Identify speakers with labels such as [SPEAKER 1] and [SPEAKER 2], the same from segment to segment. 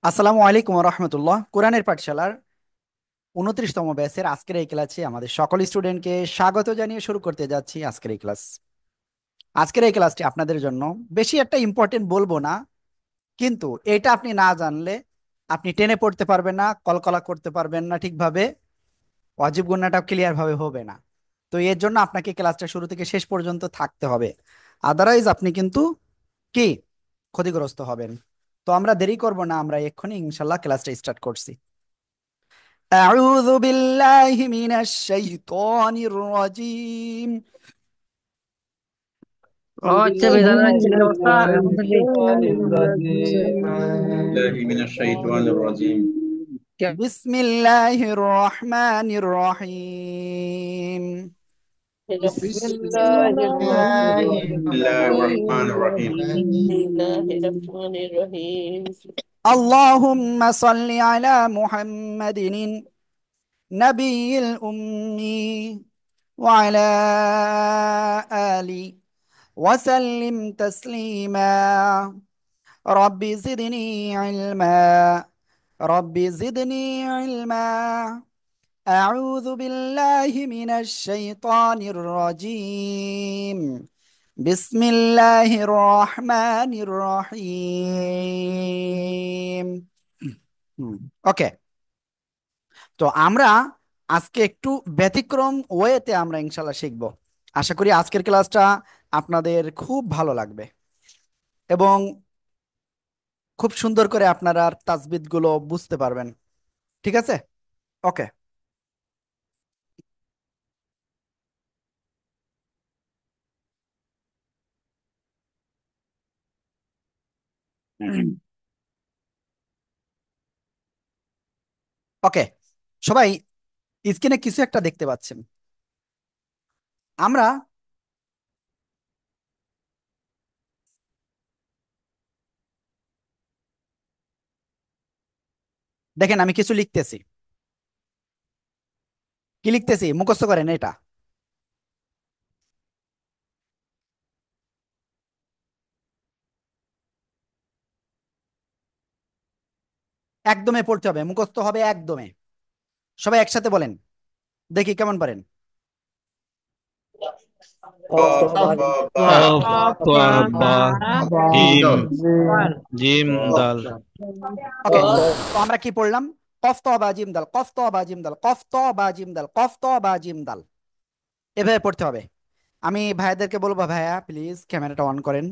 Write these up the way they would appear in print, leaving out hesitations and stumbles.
[SPEAKER 1] আসসালামু আলাইকুম রহমতুল্লাহ। কোরআনের পাঠশালার 29তম ব্যাচের আজকের এই ক্লাসে আমাদের সকল স্টুডেন্টকে স্বাগত জানিয়ে শুরু করতে যাচ্ছি আজকের এই ক্লাস। আজকের এই ক্লাসটি আপনাদের জন্য বেশি একটা ইম্পর্টেন্ট বলবো না, কিন্তু এটা আপনি না জানলে আপনি টেনে পড়তে পারবেন না, কলকলা করতে পারবেন না ঠিকভাবে, ওয়াজিব গুণাটাও ক্লিয়ার ভাবে হবে না। তো এর জন্য আপনাকে ক্লাসটা শুরু থেকে শেষ পর্যন্ত থাকতে হবে, আদারওয়াইজ আপনি কিন্তু কি ক্ষতিগ্রস্ত হবেন। তো আমরা দেরি করব না, আমরা এক্ষুনি ইনশাল্লাহ ক্লাসটা স্টার্ট করছি। أعوذ بالله من الشيطان الرجيم.
[SPEAKER 2] ও আচ্ছা বেদানা কি অবস্থা এখন থেকে
[SPEAKER 3] الله من الشيطان الرجيم.
[SPEAKER 1] بسم الله الرحمن الرحيم.
[SPEAKER 4] بسم
[SPEAKER 2] بسم
[SPEAKER 4] الله الرحمن
[SPEAKER 2] الله
[SPEAKER 3] بسم الله الرحمن
[SPEAKER 4] الرحيم
[SPEAKER 3] الرحيم.
[SPEAKER 4] بسم الله الرحمن الرحيم
[SPEAKER 1] اللهم صل على محمد النبي الأمي وعلى آله وسلم تسليما. رب زدني علما، رب زدني علما. أعوذ بالله من الشيطان الرجيم. بسم الله الرحمن الرحيم. ওকে, তো আমরা আজকে একটু ব্যতিক্রম ওয়েতে আমরা ইনশাল্লাহ শিখব। আশা করি আজকের ক্লাসটা আপনাদের খুব ভালো লাগবে এবং খুব সুন্দর করে আপনারা তাজবিদ গুলো বুঝতে পারবেন। ঠিক আছে? ওকে। ওকে, সবাই স্ক্রিনে কিছু একটা দেখতে পাচ্ছেন। আমরা দেখেন, আমি কিছু লিখতেছি। কি লিখতেছি মুখস্থ করেন এটা। একদমে পড়তে হবে, মুখস্থ হবে একদমে। সবাই একসাথে বলেন, দেখি কেমন পারেন।
[SPEAKER 3] قاف با با
[SPEAKER 2] قاف
[SPEAKER 5] قاف
[SPEAKER 2] با
[SPEAKER 5] با
[SPEAKER 2] جيم
[SPEAKER 5] جيم
[SPEAKER 3] دال.
[SPEAKER 2] دال
[SPEAKER 5] جيم دال
[SPEAKER 1] ওকে, তো আমরা কি পড়লাম? কফ ত বা জিম দাল, কফ ত বা জিম দাল, কফ ত বা জিম দাল, কফ ত বা জিম দাল, এভাবে পড়তে হবে। আমি ভাইয়াদেরকে বলবো, ভাইয়া প্লিজ ক্যামেরাটা অন করেন।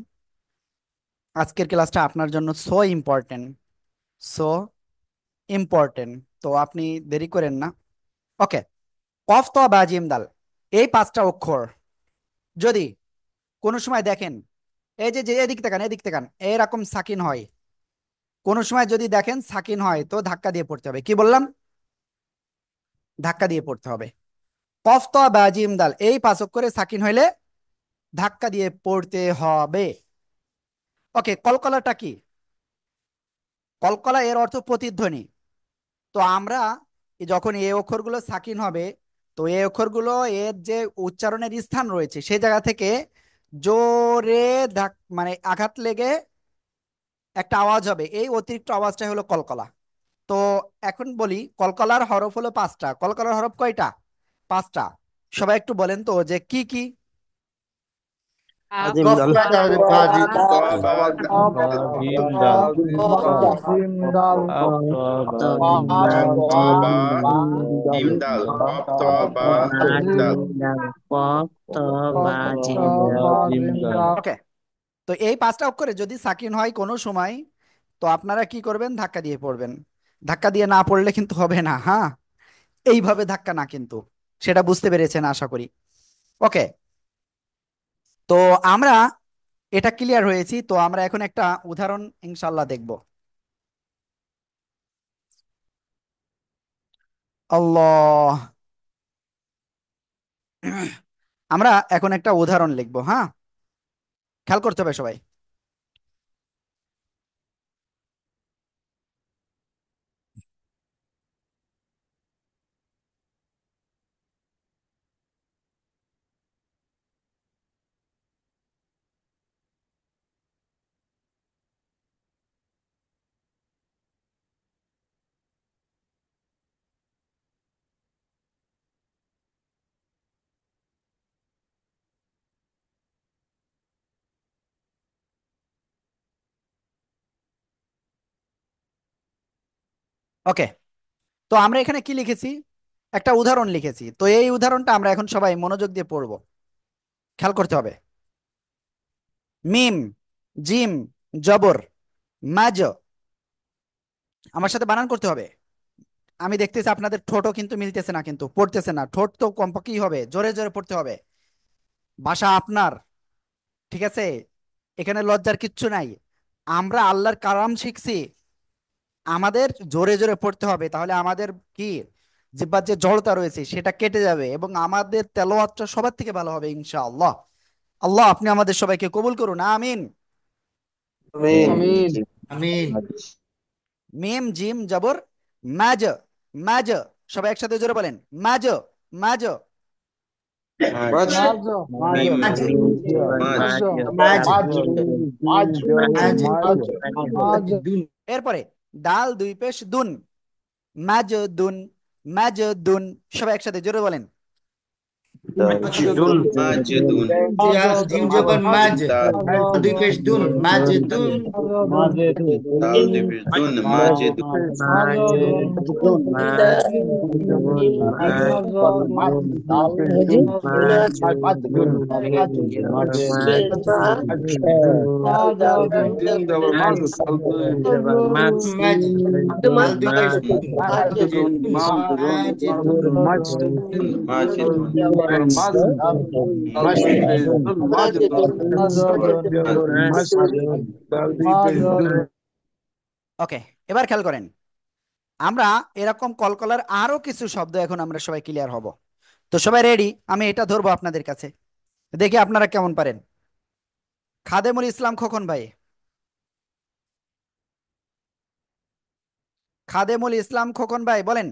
[SPEAKER 1] আজকের ক্লাসটা আপনার জন্য সো ইম্পর্টেন্ট, সো ইম্পর্টেন্ট। তো আপনি দেরি করেন না। ওকে, কফ ত বা জিম দাল, এই পাঁচটা অক্ষর যদি কোনো সময় দেখেন, এই যে যে এদিক তাকান, এদিক তাকান, এরকম সাকিন হয়, কোনো সময় যদি দেখেন সাকিন হয় তো ধাক্কা দিয়ে পড়তে হবে। কি বললাম? ধাক্কা দিয়ে পড়তে হবে। কফ ত বা জিম দাল এই পাঁচ অক্ষরে সাকিন হইলে ধাক্কা দিয়ে পড়তে হবে। ওকে, কলকলাটা কি? কলকলা এর অর্থ প্রতিধ্বনি। তো আমরা যখন এই অক্ষরগুলো সাকিন হবে, তো এই অক্ষরগুলো এর যে উচ্চারণের স্থান রয়েছে সেই জায়গা থেকে জোরে মানে আঘাত লেগে একটা আওয়াজ হবে, এই অতিরিক্ত আওয়াজটা হলো কলকলা। তো এখন বলি, কলকলার হরফ হলো পাঁচটা। কলকলার হরফ কয়টা? পাঁচটা। সবাই একটু বলেন তো যে কি কি।
[SPEAKER 2] আজিম
[SPEAKER 4] قاف
[SPEAKER 2] دال
[SPEAKER 3] با با
[SPEAKER 5] با جيم دال قاف با جيم دال
[SPEAKER 3] قاف با با جيم
[SPEAKER 2] جيم
[SPEAKER 3] دال. قاف با با جيم دال.
[SPEAKER 2] دال قاف با
[SPEAKER 5] قاف
[SPEAKER 2] جيم
[SPEAKER 5] با
[SPEAKER 2] دال
[SPEAKER 5] جيم دال
[SPEAKER 1] ওকে, তো এই পাঁচটা অক্ষরে যদি সাকিন হয় কোনো সময়, তো আপনারা কি করবেন? ধাক্কা দিয়ে পড়বেন। ধাক্কা দিয়ে না পড়লে কিন্তু হবে না, হ্যাঁ, এইভাবে ধাক্কা না কিন্তু। সেটা বুঝতে পেরেছেন আশা করি। ওকে, তো আমরা এটা ক্লিয়ার হয়েছি, তো আমরা এখন একটা উদাহরণ ইনশাল্লাহ দেখব। আল্লাহ, আমরা এখন একটা উদাহরণ লিখবো, হ্যাঁ, খেয়াল করতে হবে সবাই। ওকে, তো আমরা এখানে কি লিখেছি, একটা উদাহরণ লিখেছি। তো এই উদাহরণটা আমরা এখন সবাই মনোযোগ দিয়ে পড়বো, খেয়াল করতে হবে। মিম, জিম, জবর, মাজ, আমার সাথে বানান করতে হবে। আমি দেখতেছি আপনাদের ঠোঁটও কিন্তু মিলতেছে না, কিন্তু পড়তেছে না। ঠোঁট তো কমপক্ষেই হবে, জোরে জোরে পড়তে হবে। ভাষা আপনার, ঠিক আছে, এখানে লজ্জার কিচ্ছু নাই। আমরা আল্লাহর কালাম শিখছি, আমাদের জোরে জোরে পড়তে হবে, তাহলে আমাদের কি জিহ্বার যে জড়তা রয়েছে সেটা কেটে যাবে এবং আমাদের তেলাওয়াতটা সবার থেকে ভালো হবে ইনশাআল্লাহ। আল্লাহ আপনি আমাদের সবাইকে কবুল করুন, আমিন।
[SPEAKER 6] আমিন।
[SPEAKER 7] আমিন।
[SPEAKER 1] মিম জিম জবর মাজ, মাজ, সবাই একসাথে জোরে বলেন, মাজ, মাজ।
[SPEAKER 3] মাঝ,
[SPEAKER 6] মাঝ,
[SPEAKER 7] মাঝ,
[SPEAKER 3] মাঝ,
[SPEAKER 7] মাঝ,
[SPEAKER 6] মাঝ,
[SPEAKER 7] মাঝ,
[SPEAKER 6] মাঝ,
[SPEAKER 7] দুন,
[SPEAKER 1] এরপরে দাল দুই পেশ দুন, মাজ দুন, মাজ দুন, সবাই একসাথে জোরে বলেন।
[SPEAKER 3] মাঝদুন, মাঝদুন,
[SPEAKER 7] জিম জবর মাঝ,
[SPEAKER 3] দাল,
[SPEAKER 7] দুই পেশ দুন, মাঝ দুন,
[SPEAKER 3] দাল দিবি দুন, মাঝদুন,
[SPEAKER 7] মাঝ, দাল দুই পেশ দুন, মাঝ দুন,
[SPEAKER 3] মাঝদুন,
[SPEAKER 1] ওকে, এবার খেয়াল করেন, আমরা এরকম কলকলার আরো কিছু শব্দ এখন আমরা সবাই ক্লিয়ার হব। তো সবাই রেডি? আমি এটা ধরবো আপনাদের কাছে, দেখি আপনারা কেমন পারেন। খাদেমুল ইসলাম খোকন ভাই, খাদেমুল ইসলাম খোকন ভাই বলেন।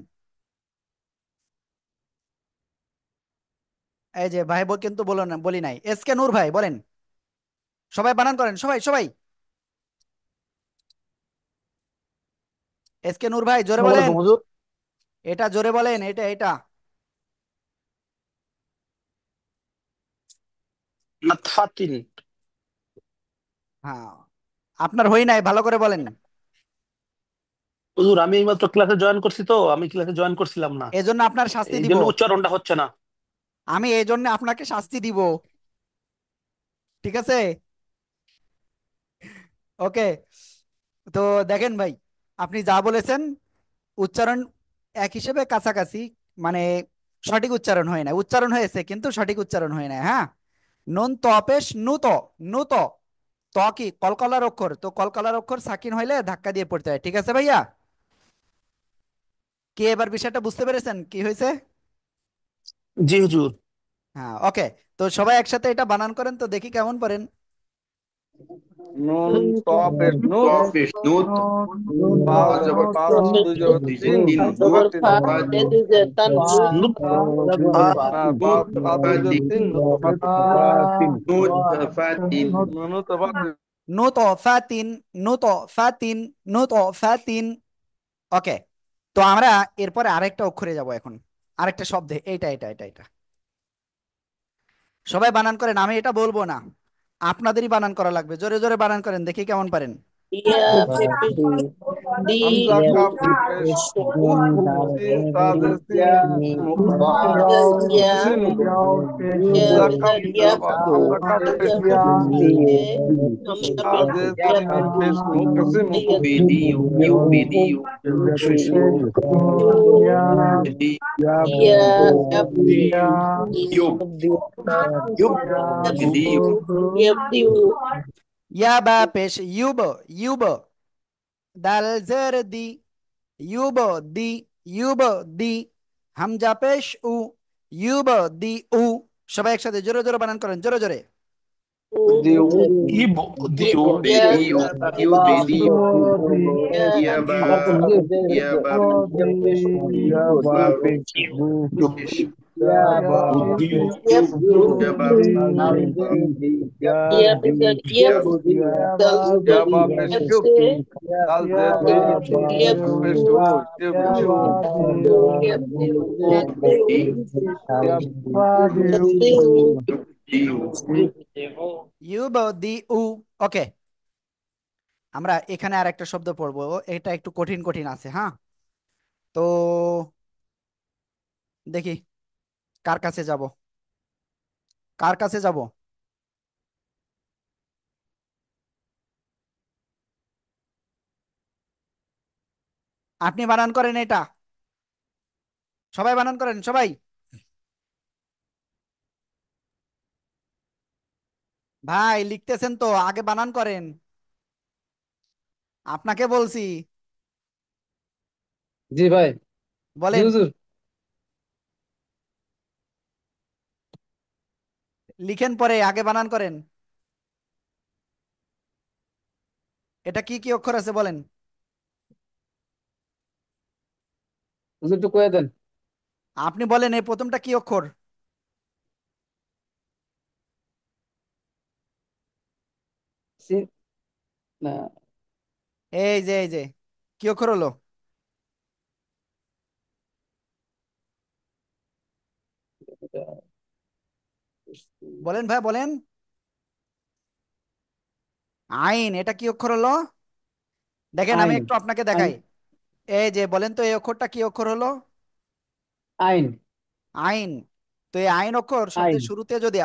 [SPEAKER 1] এই যে ভাই কিন্তু বলো না, বলি নাই। এস কে নূর ভাই বলেন। সবাই বানান করেন, সবাই সবাই। এস কে নূর ভাই জোরে বলেন, এটা জোরে বলেন, এটা এটা।
[SPEAKER 8] ফাতিন।
[SPEAKER 1] হ্যাঁ, আপনার হই নাই, ভালো করে বলেন।
[SPEAKER 8] হুজুর আমি এইমাত্র ক্লাসে জয়েন করছি, তো আমি ক্লাসে জয়েন করছিলাম না,
[SPEAKER 1] এজন্য আপনার শাস্তি
[SPEAKER 8] এই
[SPEAKER 1] দিব,
[SPEAKER 8] জন্য উচ্চারণটা হচ্ছে না।
[SPEAKER 1] আমি এই জন্য আপনাকে শাস্তি দিব, ঠিক আছে? ওকে, তো দেখেন ভাই, আপনি যা বলেছেন উচ্চারণ এক হিসেবে কাছাকাছি, মানে সঠিক উচ্চারণ হয় না, উচ্চারণ হয়েছে কিন্তু সঠিক উচ্চারণ হয় না। হ্যাঁ, নুন ত পেশ নুত, নুত, ত কি কলকলার অক্ষর, তো কলকলার অক্ষর সাকিন হইলে ধাক্কা দিয়ে পড়তে হয়, ঠিক আছে ভাইয়া? কি এবার বিষয়টা বুঝতে পেরেছেন কি হয়েছে?
[SPEAKER 8] জি হুজুর।
[SPEAKER 1] হ্যাঁ, ওকে, তো সবাই একসাথে এটা বানান করেন তো দেখি কেমন পারেন।
[SPEAKER 6] নুন পেশ নুত,
[SPEAKER 3] তফিস, নুত,
[SPEAKER 6] পা জবর পা, দুই জবর তিন,
[SPEAKER 3] তিন,
[SPEAKER 4] জবর ফা,
[SPEAKER 3] ফাতি,
[SPEAKER 4] তেদু জে তান নুত,
[SPEAKER 8] নুত
[SPEAKER 6] পা
[SPEAKER 3] নুত,
[SPEAKER 6] পা দুই জবর
[SPEAKER 3] ফাতি,
[SPEAKER 6] তিন, Nut
[SPEAKER 3] Nut, Fatin,
[SPEAKER 6] Nut
[SPEAKER 1] Nut Fatin, Nut Fatin, Nut Fatin. ওকে, তো আমরা এরপরে আরেকটা অক্ষরে যাব এখন, আরেকটা শব্দে, এইটা এটা এটা এটা। সবাই বানান করেন, আমি এটা বলবো না, আপনাদেরই বানান করা লাগবে, জোরে জোরে বানান করেন দেখি কেমন পারেন।
[SPEAKER 4] ইয়া পেশ দি,
[SPEAKER 6] হামজা কাফ পেশ উত, সিন তাজে সিন,
[SPEAKER 4] ইয়া,
[SPEAKER 6] সিনু,
[SPEAKER 4] ইয়া
[SPEAKER 6] হামজা কাফ
[SPEAKER 4] পেশ ইয়া
[SPEAKER 6] জবর
[SPEAKER 4] ফা,
[SPEAKER 6] হামজা কাফ পেশ
[SPEAKER 4] ইয়া
[SPEAKER 6] উত,
[SPEAKER 4] ইয়ে, হামজা পেশ
[SPEAKER 6] তাজে
[SPEAKER 4] ইয়া
[SPEAKER 6] সিন
[SPEAKER 4] ফা,
[SPEAKER 6] পেশ নুত কাসিনু,
[SPEAKER 4] ইয়া
[SPEAKER 3] বিদিউ, ইউ বিদিউ, দি,
[SPEAKER 4] ইয়া আবদু,
[SPEAKER 3] ইউব, ইউব, বিদিউ,
[SPEAKER 4] ইয়াবদিউ,
[SPEAKER 1] ইয়া বা পেশ ইউব, ইউব, দাল জের দি, ইউব দি, ইউব দি, হামজা পেশ উ, ইউব দি উ। সবাই একসাথে জোরে জোরে বানান করেন, জোরে জোরে।
[SPEAKER 6] দিউ,
[SPEAKER 8] ইব দিউ,
[SPEAKER 4] ইয়া,
[SPEAKER 3] বিদিউ, ইউ বিদিউ,
[SPEAKER 4] ইয়া,
[SPEAKER 3] ইয়াবা, ইয়াবা, বাবিশ,
[SPEAKER 8] দিউ,
[SPEAKER 4] ইয়াবদু,
[SPEAKER 3] ইয়াবা,
[SPEAKER 4] ইয়া পেশ
[SPEAKER 3] ইয়াব,
[SPEAKER 4] ইয়াবদু, দাল জের
[SPEAKER 6] ইয়াবা পেশ ইউব,
[SPEAKER 4] ইয়াবসে,
[SPEAKER 6] দাল জে দি, নুত পেশ
[SPEAKER 4] ইয়াবদু,
[SPEAKER 6] উ, ইউবদিউ,
[SPEAKER 4] ইয়াবদিউ, ইয়াবদিউ,
[SPEAKER 3] দি,
[SPEAKER 4] ইয়াবদিউ,
[SPEAKER 3] দিউ,
[SPEAKER 1] ইউব দি উ। ওকে, আমরা এখানে আর একটা শব্দ পড়বো, এটা একটু কঠিন কঠিন আছে। হ্যাঁ, তো দেখি কার কাছে যাব, কার কাছে যাব? আপনি বানান করেন এটা, সবাই বানান করেন সবাই। ভাই লিখতেছেন তো, আগে বানান করেন, আপনাকে বলছি।
[SPEAKER 4] জি ভাই। জি
[SPEAKER 1] বলেন,
[SPEAKER 4] হুজুর।
[SPEAKER 1] লিখেন পরে আগে বানান করেন। এটা কি কি অক্ষর আছে বলেন।
[SPEAKER 4] হুজুর একটু কয়ে দেন।
[SPEAKER 1] আপনি বলেন এই প্রথমটা কি অক্ষর?
[SPEAKER 4] সি- না,
[SPEAKER 1] এই যে কি অক্ষর হলো?
[SPEAKER 4] এটা-
[SPEAKER 1] বলেন ভাই বলেন। আইন, এটা কি অক্ষর হলো? দেখেন আমি
[SPEAKER 4] আইন।
[SPEAKER 1] একটু আপনাকে
[SPEAKER 4] আইন।
[SPEAKER 1] দেখাই। এই যে বলেন তো এই অক্ষরটা কি অক্ষর হলো?
[SPEAKER 4] আইন।
[SPEAKER 1] আইন। তো এই আইন অক্ষর
[SPEAKER 4] আইন।
[SPEAKER 1] শব্দের শুরুতে যদি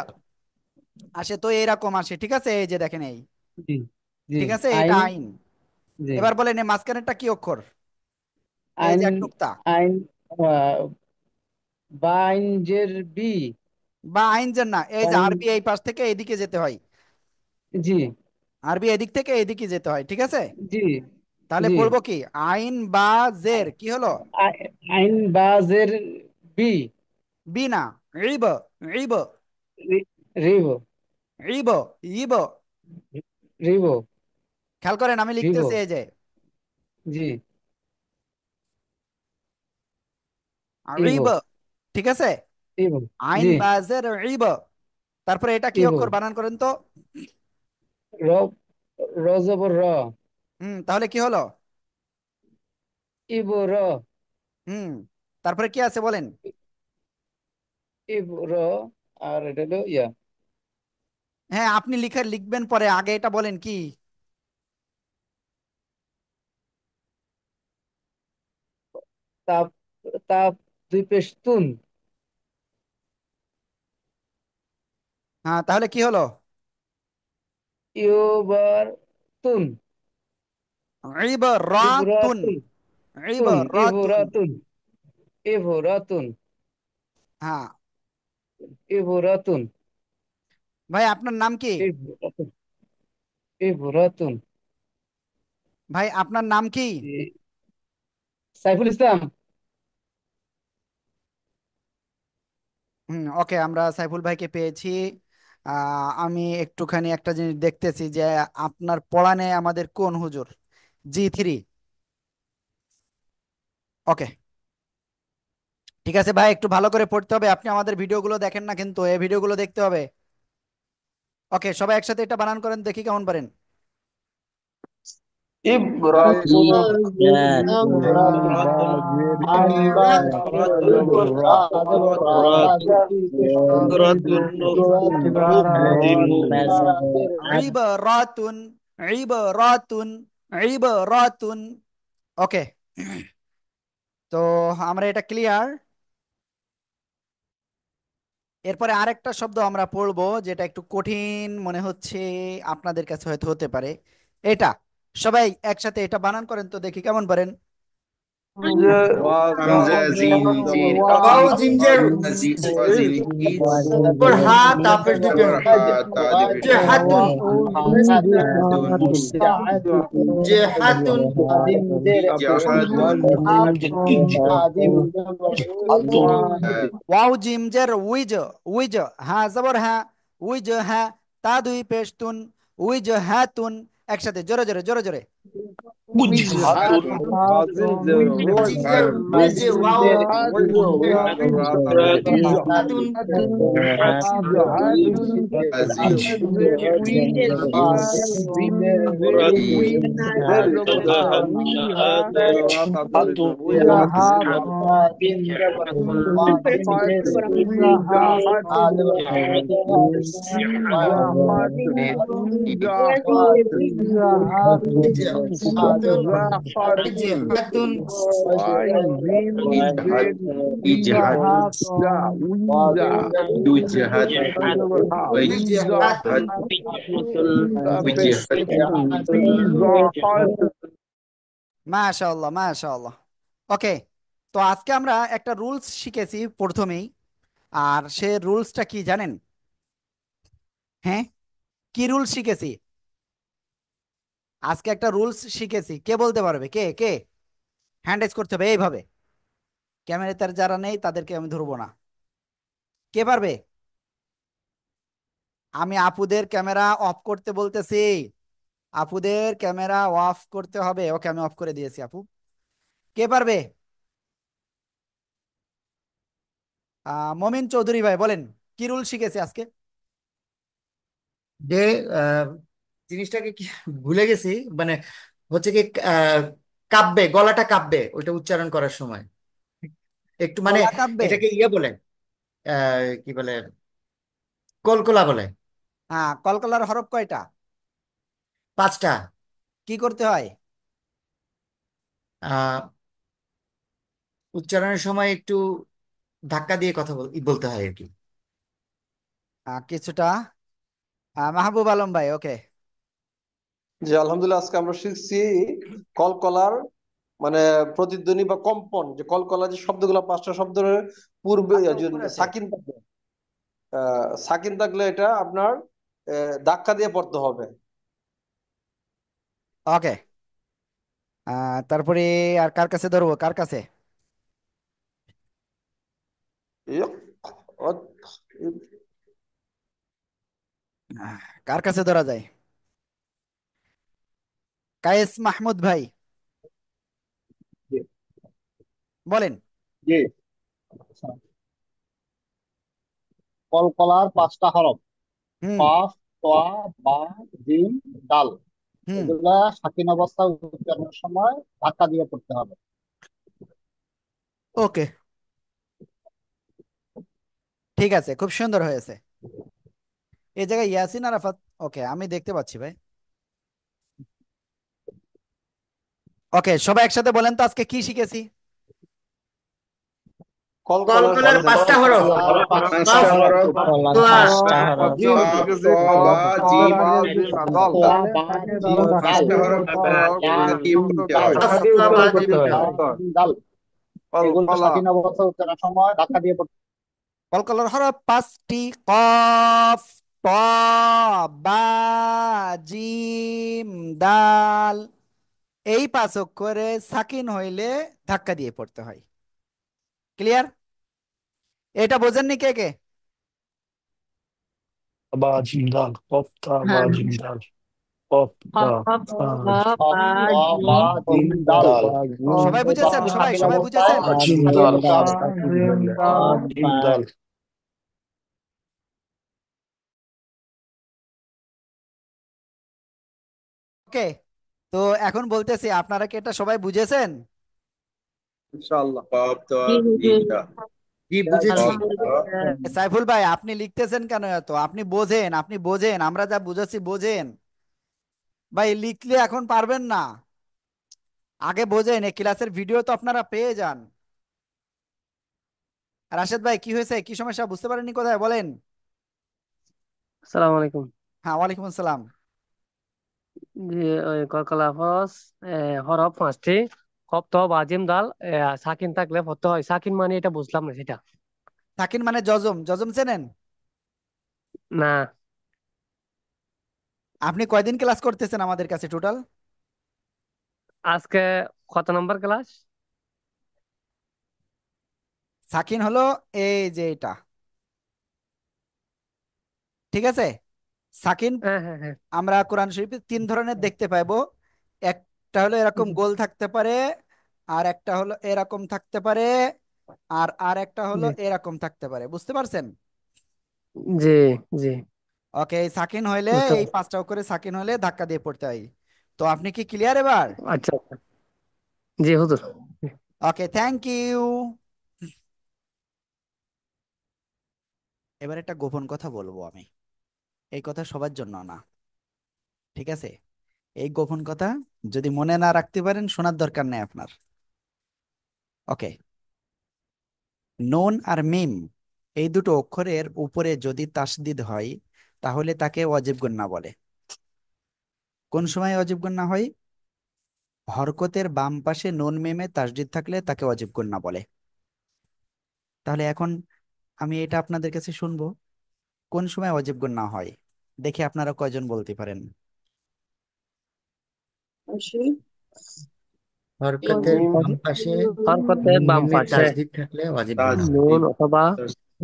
[SPEAKER 1] আসে তো এরকম আসে, ঠিক আছে? এই যে দেখেন এই,
[SPEAKER 4] জি। জি।
[SPEAKER 1] ঠিক আছে, এটা
[SPEAKER 4] আইন।
[SPEAKER 1] আইন।
[SPEAKER 4] জি।
[SPEAKER 1] এবার বলেন এই মাঝখানেরটা কি অক্ষর? এই
[SPEAKER 4] আইন।
[SPEAKER 1] যে এক নুক্তা।
[SPEAKER 4] আইন। বাইঞ্জের বি।
[SPEAKER 1] বা আইন যে না, এই যে
[SPEAKER 4] বাইন।
[SPEAKER 1] আরবি এই পাশ থেকে এদিকে যেতে হয়,
[SPEAKER 4] জি।
[SPEAKER 1] আরবি এদিক থেকে এদিকে যেতে হয়, ঠিক আছে?
[SPEAKER 4] জি।
[SPEAKER 1] তাহলে
[SPEAKER 4] জি।
[SPEAKER 1] পড়বো কি? আইন বা জের কি হলো?
[SPEAKER 4] আইন বাজের বি।
[SPEAKER 1] বি না, ইব, ইব,
[SPEAKER 4] রিবো।
[SPEAKER 1] ইব, ইব।
[SPEAKER 4] রিবো।
[SPEAKER 1] খেয়াল করেন আমি
[SPEAKER 4] রিবো।
[SPEAKER 1] লিখতেছি এই যে
[SPEAKER 4] জি। ইবো।
[SPEAKER 1] ইব, ঠিক আছে?
[SPEAKER 4] ইবো।
[SPEAKER 1] আইন
[SPEAKER 4] জি।
[SPEAKER 1] বা জের ইব। তারপরে এটা কি
[SPEAKER 4] ইবো।
[SPEAKER 1] অক্ষর বানান করেন তো?
[SPEAKER 4] র। রজবর র।
[SPEAKER 1] তাহলে কি হলো?
[SPEAKER 4] ইবো র।
[SPEAKER 1] হুম, তারপরে কি আছে বলেন।
[SPEAKER 4] ইবো র। আর এটা হলো ইয়া।
[SPEAKER 1] হ্যাঁ আপনি লিখবেন পরে, আগে এটা বলেন কি?
[SPEAKER 4] তাপ। তাপ। দুই পেশতুন।
[SPEAKER 1] হ্যাঁ তাহলে কি হলো?
[SPEAKER 4] ইউবার তুন।
[SPEAKER 1] ইব রাতুন,
[SPEAKER 4] ইবরাতুন।
[SPEAKER 1] ইব
[SPEAKER 4] তুন।
[SPEAKER 1] রাতুন।
[SPEAKER 4] ইবরাতুন। ইবরাতুন।
[SPEAKER 1] হ্যাঁ
[SPEAKER 4] ইবরাতুন।
[SPEAKER 1] ভাই আপনার নাম কি?
[SPEAKER 4] ইবরাতুন। ইবরাতুন।
[SPEAKER 1] ভাই আপনার নাম কি?
[SPEAKER 4] সাইফুল ইসলাম।
[SPEAKER 1] ওকে, আমরা সাইফুল ভাইকে পেয়েছি। আমি একটুখানি একটা জিনিস দেখতেছি যে আপনার পড়ানে আমাদের কোন হুজুর? G3। ওকে, ঠিক আছে ভাই, একটু ভালো করে পড়তে হবে। আপনি আমাদের ভিডিওগুলো দেখেন না কিন্তু, এই ভিডিওগুলো দেখতে হবে। ওকে, সবাই একসাথে এটা বানান করেন দেখি কেমন পারেন।
[SPEAKER 3] ইব্রাতুন
[SPEAKER 6] আইন বাজের ই
[SPEAKER 3] ইব্রাতুন ইব্রাতুন
[SPEAKER 6] ইবরাতুন
[SPEAKER 1] ইব রাতুন, ইব রাতুন, ইব রাতুন। ওকে, তো আমরা এটা ক্লিয়ার। এরপরে আরেকটা শব্দ আমরা পড়বো যেটা একটু কঠিন মনে হচ্ছে আপনাদের কাছে, হয়তো হতে পারে এটা। সবাই একসাথে এটা বানান করেন তো দেখি কেমন পারেন।
[SPEAKER 3] হামজা জিম জির
[SPEAKER 7] ওয়াও
[SPEAKER 3] ইজ
[SPEAKER 7] জিম জের
[SPEAKER 3] ওয়াজিন ইজ
[SPEAKER 7] উপর হা তাপের দুই পেশ
[SPEAKER 3] আবার হা তা দিবে
[SPEAKER 7] যে হাতুন,
[SPEAKER 3] দুন
[SPEAKER 7] যে হাতুন,
[SPEAKER 3] জাহাদুন
[SPEAKER 8] ইজ
[SPEAKER 1] ওয়াও জিম জের উইজ, উইজ। হ্যাঁ জবর হ্যাঁ, উইজ হ্যাঁ, তা দুই পেশ তুন, উইজ হ্যাঁ তুন। একসাথে জোরে জোরে জোরে জোরে।
[SPEAKER 8] উজহাতুন
[SPEAKER 7] জিম জের উইজে ওয়াও
[SPEAKER 8] ইজহাতুন
[SPEAKER 7] হাতুন,
[SPEAKER 3] আজিম ইজ
[SPEAKER 8] হাতুন
[SPEAKER 7] জিম জের وجهة
[SPEAKER 3] وجهة وجهة وجهة
[SPEAKER 1] মাশাআল্লাহ মাশাআল্লাহ। ওকে, তো আজকে আমরা একটা রুলস শিখেছি প্রথমেই। আর সে রুলসটা কি জানেন? হ্যাঁ, কি রুলস শিখেছি? আজকে একটা রুলস শিখেছি, কে বলতে পারবে? কে কে হ্যান্ড রেজ করতে হবে এইভাবে। ক্যামেরাতে যারা নেই তাদেরকে আমি ধরবো না। কে পারবে? আমি আপুদের ক্যামেরা অফ করতে বলতেছি। আপুদের ক্যামেরা অফ করতে হবে। ওকে, আমি অফ করে দিয়েছি আপু। কে পারবে? মমিন চৌধুরী ভাই বলেন, কি রুল শিখেছি আজকে?
[SPEAKER 7] যে আহ, জিনিসটাকে কি ভুলে গেছি, মানে হচ্ছে কি, আহ, কাব্যে, গলাটা কাব্যে ওইটা উচ্চারণ করার সময় একটু মানে
[SPEAKER 1] গলা কাঁপবে?
[SPEAKER 7] এটাকে ইয়ে বলে, কি বলে, কলকলা বলে।
[SPEAKER 1] হ্যাঁ, কলকলার হরফ কয়টা?
[SPEAKER 7] 5টা।
[SPEAKER 1] কি করতে হয়?
[SPEAKER 7] আহ উচ্চারণের সময় একটু ধাক্কা দিয়ে কথা বলতে হয় আর কি।
[SPEAKER 1] কিছুটা। মাহবুব আলম ভাই, ওকে।
[SPEAKER 9] জি আলহামদুলিল্লাহ, আজকে আমরা শিখছি কলকলার মানে প্রতিধ্বনি বা কম্পন। যে কলকলার যে শব্দগুলো, 5টা শব্দের পূর্বে
[SPEAKER 1] আচ্ছা,
[SPEAKER 9] যে
[SPEAKER 1] উপরে আছে।
[SPEAKER 9] সাকিন থাকবে, সাকিন থাকলে এটা আপনার ধাক্কা দিয়ে পড়তে হবে।
[SPEAKER 1] ওকে, তারপরে আর কার কাছে ধরবো, কার কাছে?
[SPEAKER 9] ইয়ক, অত,
[SPEAKER 1] কার কাছে ধরা যায়? কায়েস মাহমুদ ভাই বলেন।
[SPEAKER 10] জি। কলকলার 5টা হরফ:
[SPEAKER 1] হুম।
[SPEAKER 10] কফ, তোয়া, বা, জিম, দাল।
[SPEAKER 1] হুম।
[SPEAKER 10] এগুলা সাকিন অবস্থা উচ্চারণের সময় ধাক্কা দিয়ে পড়তে হবে।
[SPEAKER 1] ওকে, ঠিক আছে, খুব সুন্দর হয়েছে। এই জায়গায় ইয়াসিন আরাফাত। ওকে, আমি দেখতে পাচ্ছি ভাই। ওকে, সবাই একসাথে বলেন তো আজকে কি শিখেছি?
[SPEAKER 9] কলকলার
[SPEAKER 7] কলকলার
[SPEAKER 9] পাঁচটা
[SPEAKER 7] 5টা হরফ:
[SPEAKER 10] কলকলার 5টা
[SPEAKER 3] 5টা
[SPEAKER 7] কফ,
[SPEAKER 10] হরফ:
[SPEAKER 3] হরফ:
[SPEAKER 2] কলার
[SPEAKER 7] তোয়া,
[SPEAKER 2] পাঁচটা হরফ:
[SPEAKER 3] ক,
[SPEAKER 7] জিম।
[SPEAKER 3] খ,
[SPEAKER 10] কফ,
[SPEAKER 3] জিম, দাল।
[SPEAKER 10] তোয়া, বা, জিম, দাল।
[SPEAKER 3] 5টা হরফ
[SPEAKER 10] বা,
[SPEAKER 3] দিয়ে
[SPEAKER 10] জিম,
[SPEAKER 3] পড়তে
[SPEAKER 10] দাল।
[SPEAKER 3] হয়।
[SPEAKER 7] কফ, তোয়া, বা, জিম,
[SPEAKER 10] বা,
[SPEAKER 7] দাল।
[SPEAKER 10] জিম, দাল। এগুলো
[SPEAKER 3] কলকলা।
[SPEAKER 10] সাকিন অবস্থা উচ্চারণের সময় ধাক্কা দিয়ে পড়তে
[SPEAKER 1] কলকলার হরফ 5টি: কফ, ত, বা, জিম, দাল। এই 5 অক্ষরে সাকিন হইলে ধাক্কা দিয়ে পড়তে হয়। ক্লিয়ার? এটা বোঝেননি কে কে?
[SPEAKER 8] বা জিম দাল, কফতা বা
[SPEAKER 2] হ্যাঁ,
[SPEAKER 8] জিম দাল, কফতা
[SPEAKER 2] হপ হপ
[SPEAKER 8] বাজ
[SPEAKER 2] হপ
[SPEAKER 10] হপ,
[SPEAKER 2] বা
[SPEAKER 10] ত, বা,
[SPEAKER 2] জিম
[SPEAKER 10] জিম, দাল।
[SPEAKER 8] দাল,
[SPEAKER 1] সবাই বুঝেছেন?
[SPEAKER 10] এগুলো
[SPEAKER 1] সবাই
[SPEAKER 10] সাকিন
[SPEAKER 1] সবাই
[SPEAKER 10] অবস্থায়
[SPEAKER 1] বুঝেছেন?
[SPEAKER 8] জিম
[SPEAKER 10] ধাক্কা দিয়ে
[SPEAKER 8] দাল,
[SPEAKER 10] পড়তে হবে।
[SPEAKER 2] হপ
[SPEAKER 8] জিম
[SPEAKER 2] বা
[SPEAKER 8] দাল।
[SPEAKER 1] ওকে, তো এখন বলতেছি, আপনারা কি এটা সবাই বুঝেছেন?
[SPEAKER 3] ইনশাআল্লাহ। কফ, ত,
[SPEAKER 2] জি জি
[SPEAKER 3] জিম, দাল।
[SPEAKER 7] জি, বুঝেছি।
[SPEAKER 3] কফ, ত,
[SPEAKER 2] আলহামদুলিল্লাহ।
[SPEAKER 1] সাইফুল ভাই, আপনি লিখতেছেন কেন এত? আপনি বোঝেন, আপনি বোঝেন, আমরা যা বুঝাচ্ছি বোঝেন। ভাই লিখলে এখন পারবেন না, আগে বোঝেন। এই ক্লাসের ভিডিও তো আপনারা পেয়ে যান। রাশেদ ভাই, কি হয়েছে? কি সমস্যা? বুঝতে পারেননি কোথায় বলেন?
[SPEAKER 2] আসসালামু আলাইকুম।
[SPEAKER 1] হ্যাঁ, ওয়ালাইকুম আসসালাম।
[SPEAKER 2] জি, ওই কলকলা ফস হরফ 5টি: হপ তো বা জিম দাল। সাকিন থাকলে পড়তে হয়। সাকিন মানে এটা বুঝলাম না সেটা।
[SPEAKER 1] সাকিন মানে জজম। জজম চেনেন?
[SPEAKER 2] না।
[SPEAKER 1] আপনি কয়দিন ক্লাস করতেছেন আমাদের কাছে টোটাল?
[SPEAKER 2] আজকে কত নম্বর ক্লাস?
[SPEAKER 1] সাকিন হলো এই যে এটা, ঠিক আছে? সাকিন
[SPEAKER 2] হ্যাঁ হ্যাঁ হ্যাঁ।
[SPEAKER 1] আমরা কোরআন শরীফে 3 ধরনের দেখতে পাবো। একটা হলো এরকম গোল থাকতে পারে, আর একটা হলো এরকম থাকতে পারে, আর আর একটা হলো
[SPEAKER 2] জি
[SPEAKER 1] এরকম থাকতে পারে। বুঝতে পারছেন?
[SPEAKER 2] জি জি,
[SPEAKER 1] ওকে, এই সাকিন হইলে,
[SPEAKER 2] বুঝতে
[SPEAKER 1] এই
[SPEAKER 2] পারছি।
[SPEAKER 1] 5টা করে সাকিন হলে ধাক্কা দিয়ে পড়তে হয়। তো আপনি কি ক্লিয়ার এবার?
[SPEAKER 2] আচ্ছা আচ্ছা। জি হুজুর।
[SPEAKER 1] ওকে, থ্যাংক ইউ। এবার একটা গোপন কথা বলবো আমি। এই কথা সবার জন্য না, ঠিক আছে? এই গোপন কথা যদি মনে না রাখতে পারেন শোনার দরকার নেই আপনার। ওকে, নুন আর মিম এই দুটো অক্ষরের উপরে যদি তাসদিদ হয় তাহলে তাকে ওয়াজিব গুন্না বলে। কোন সময় ওয়াজিব গুন্না হয়? হরকতের বাম পাশে নুন মিমে তাসদিদ থাকলে তাকে ওয়াজিব গুন্না বলে। তাহলে এখন আমি এটা আপনাদের কাছে শুনবো, কোন সময় ওয়াজিব গুন্না হয়, দেখে আপনারা কয়জন বলতে পারেন।
[SPEAKER 7] হরকতের বাম পাশে
[SPEAKER 2] হরকতের
[SPEAKER 7] নুন
[SPEAKER 2] বাম
[SPEAKER 7] মিমে
[SPEAKER 2] পাশে
[SPEAKER 7] তাসদিদ থাকলে ওয়াজিব গুন্না হয়।
[SPEAKER 2] নুন অথবা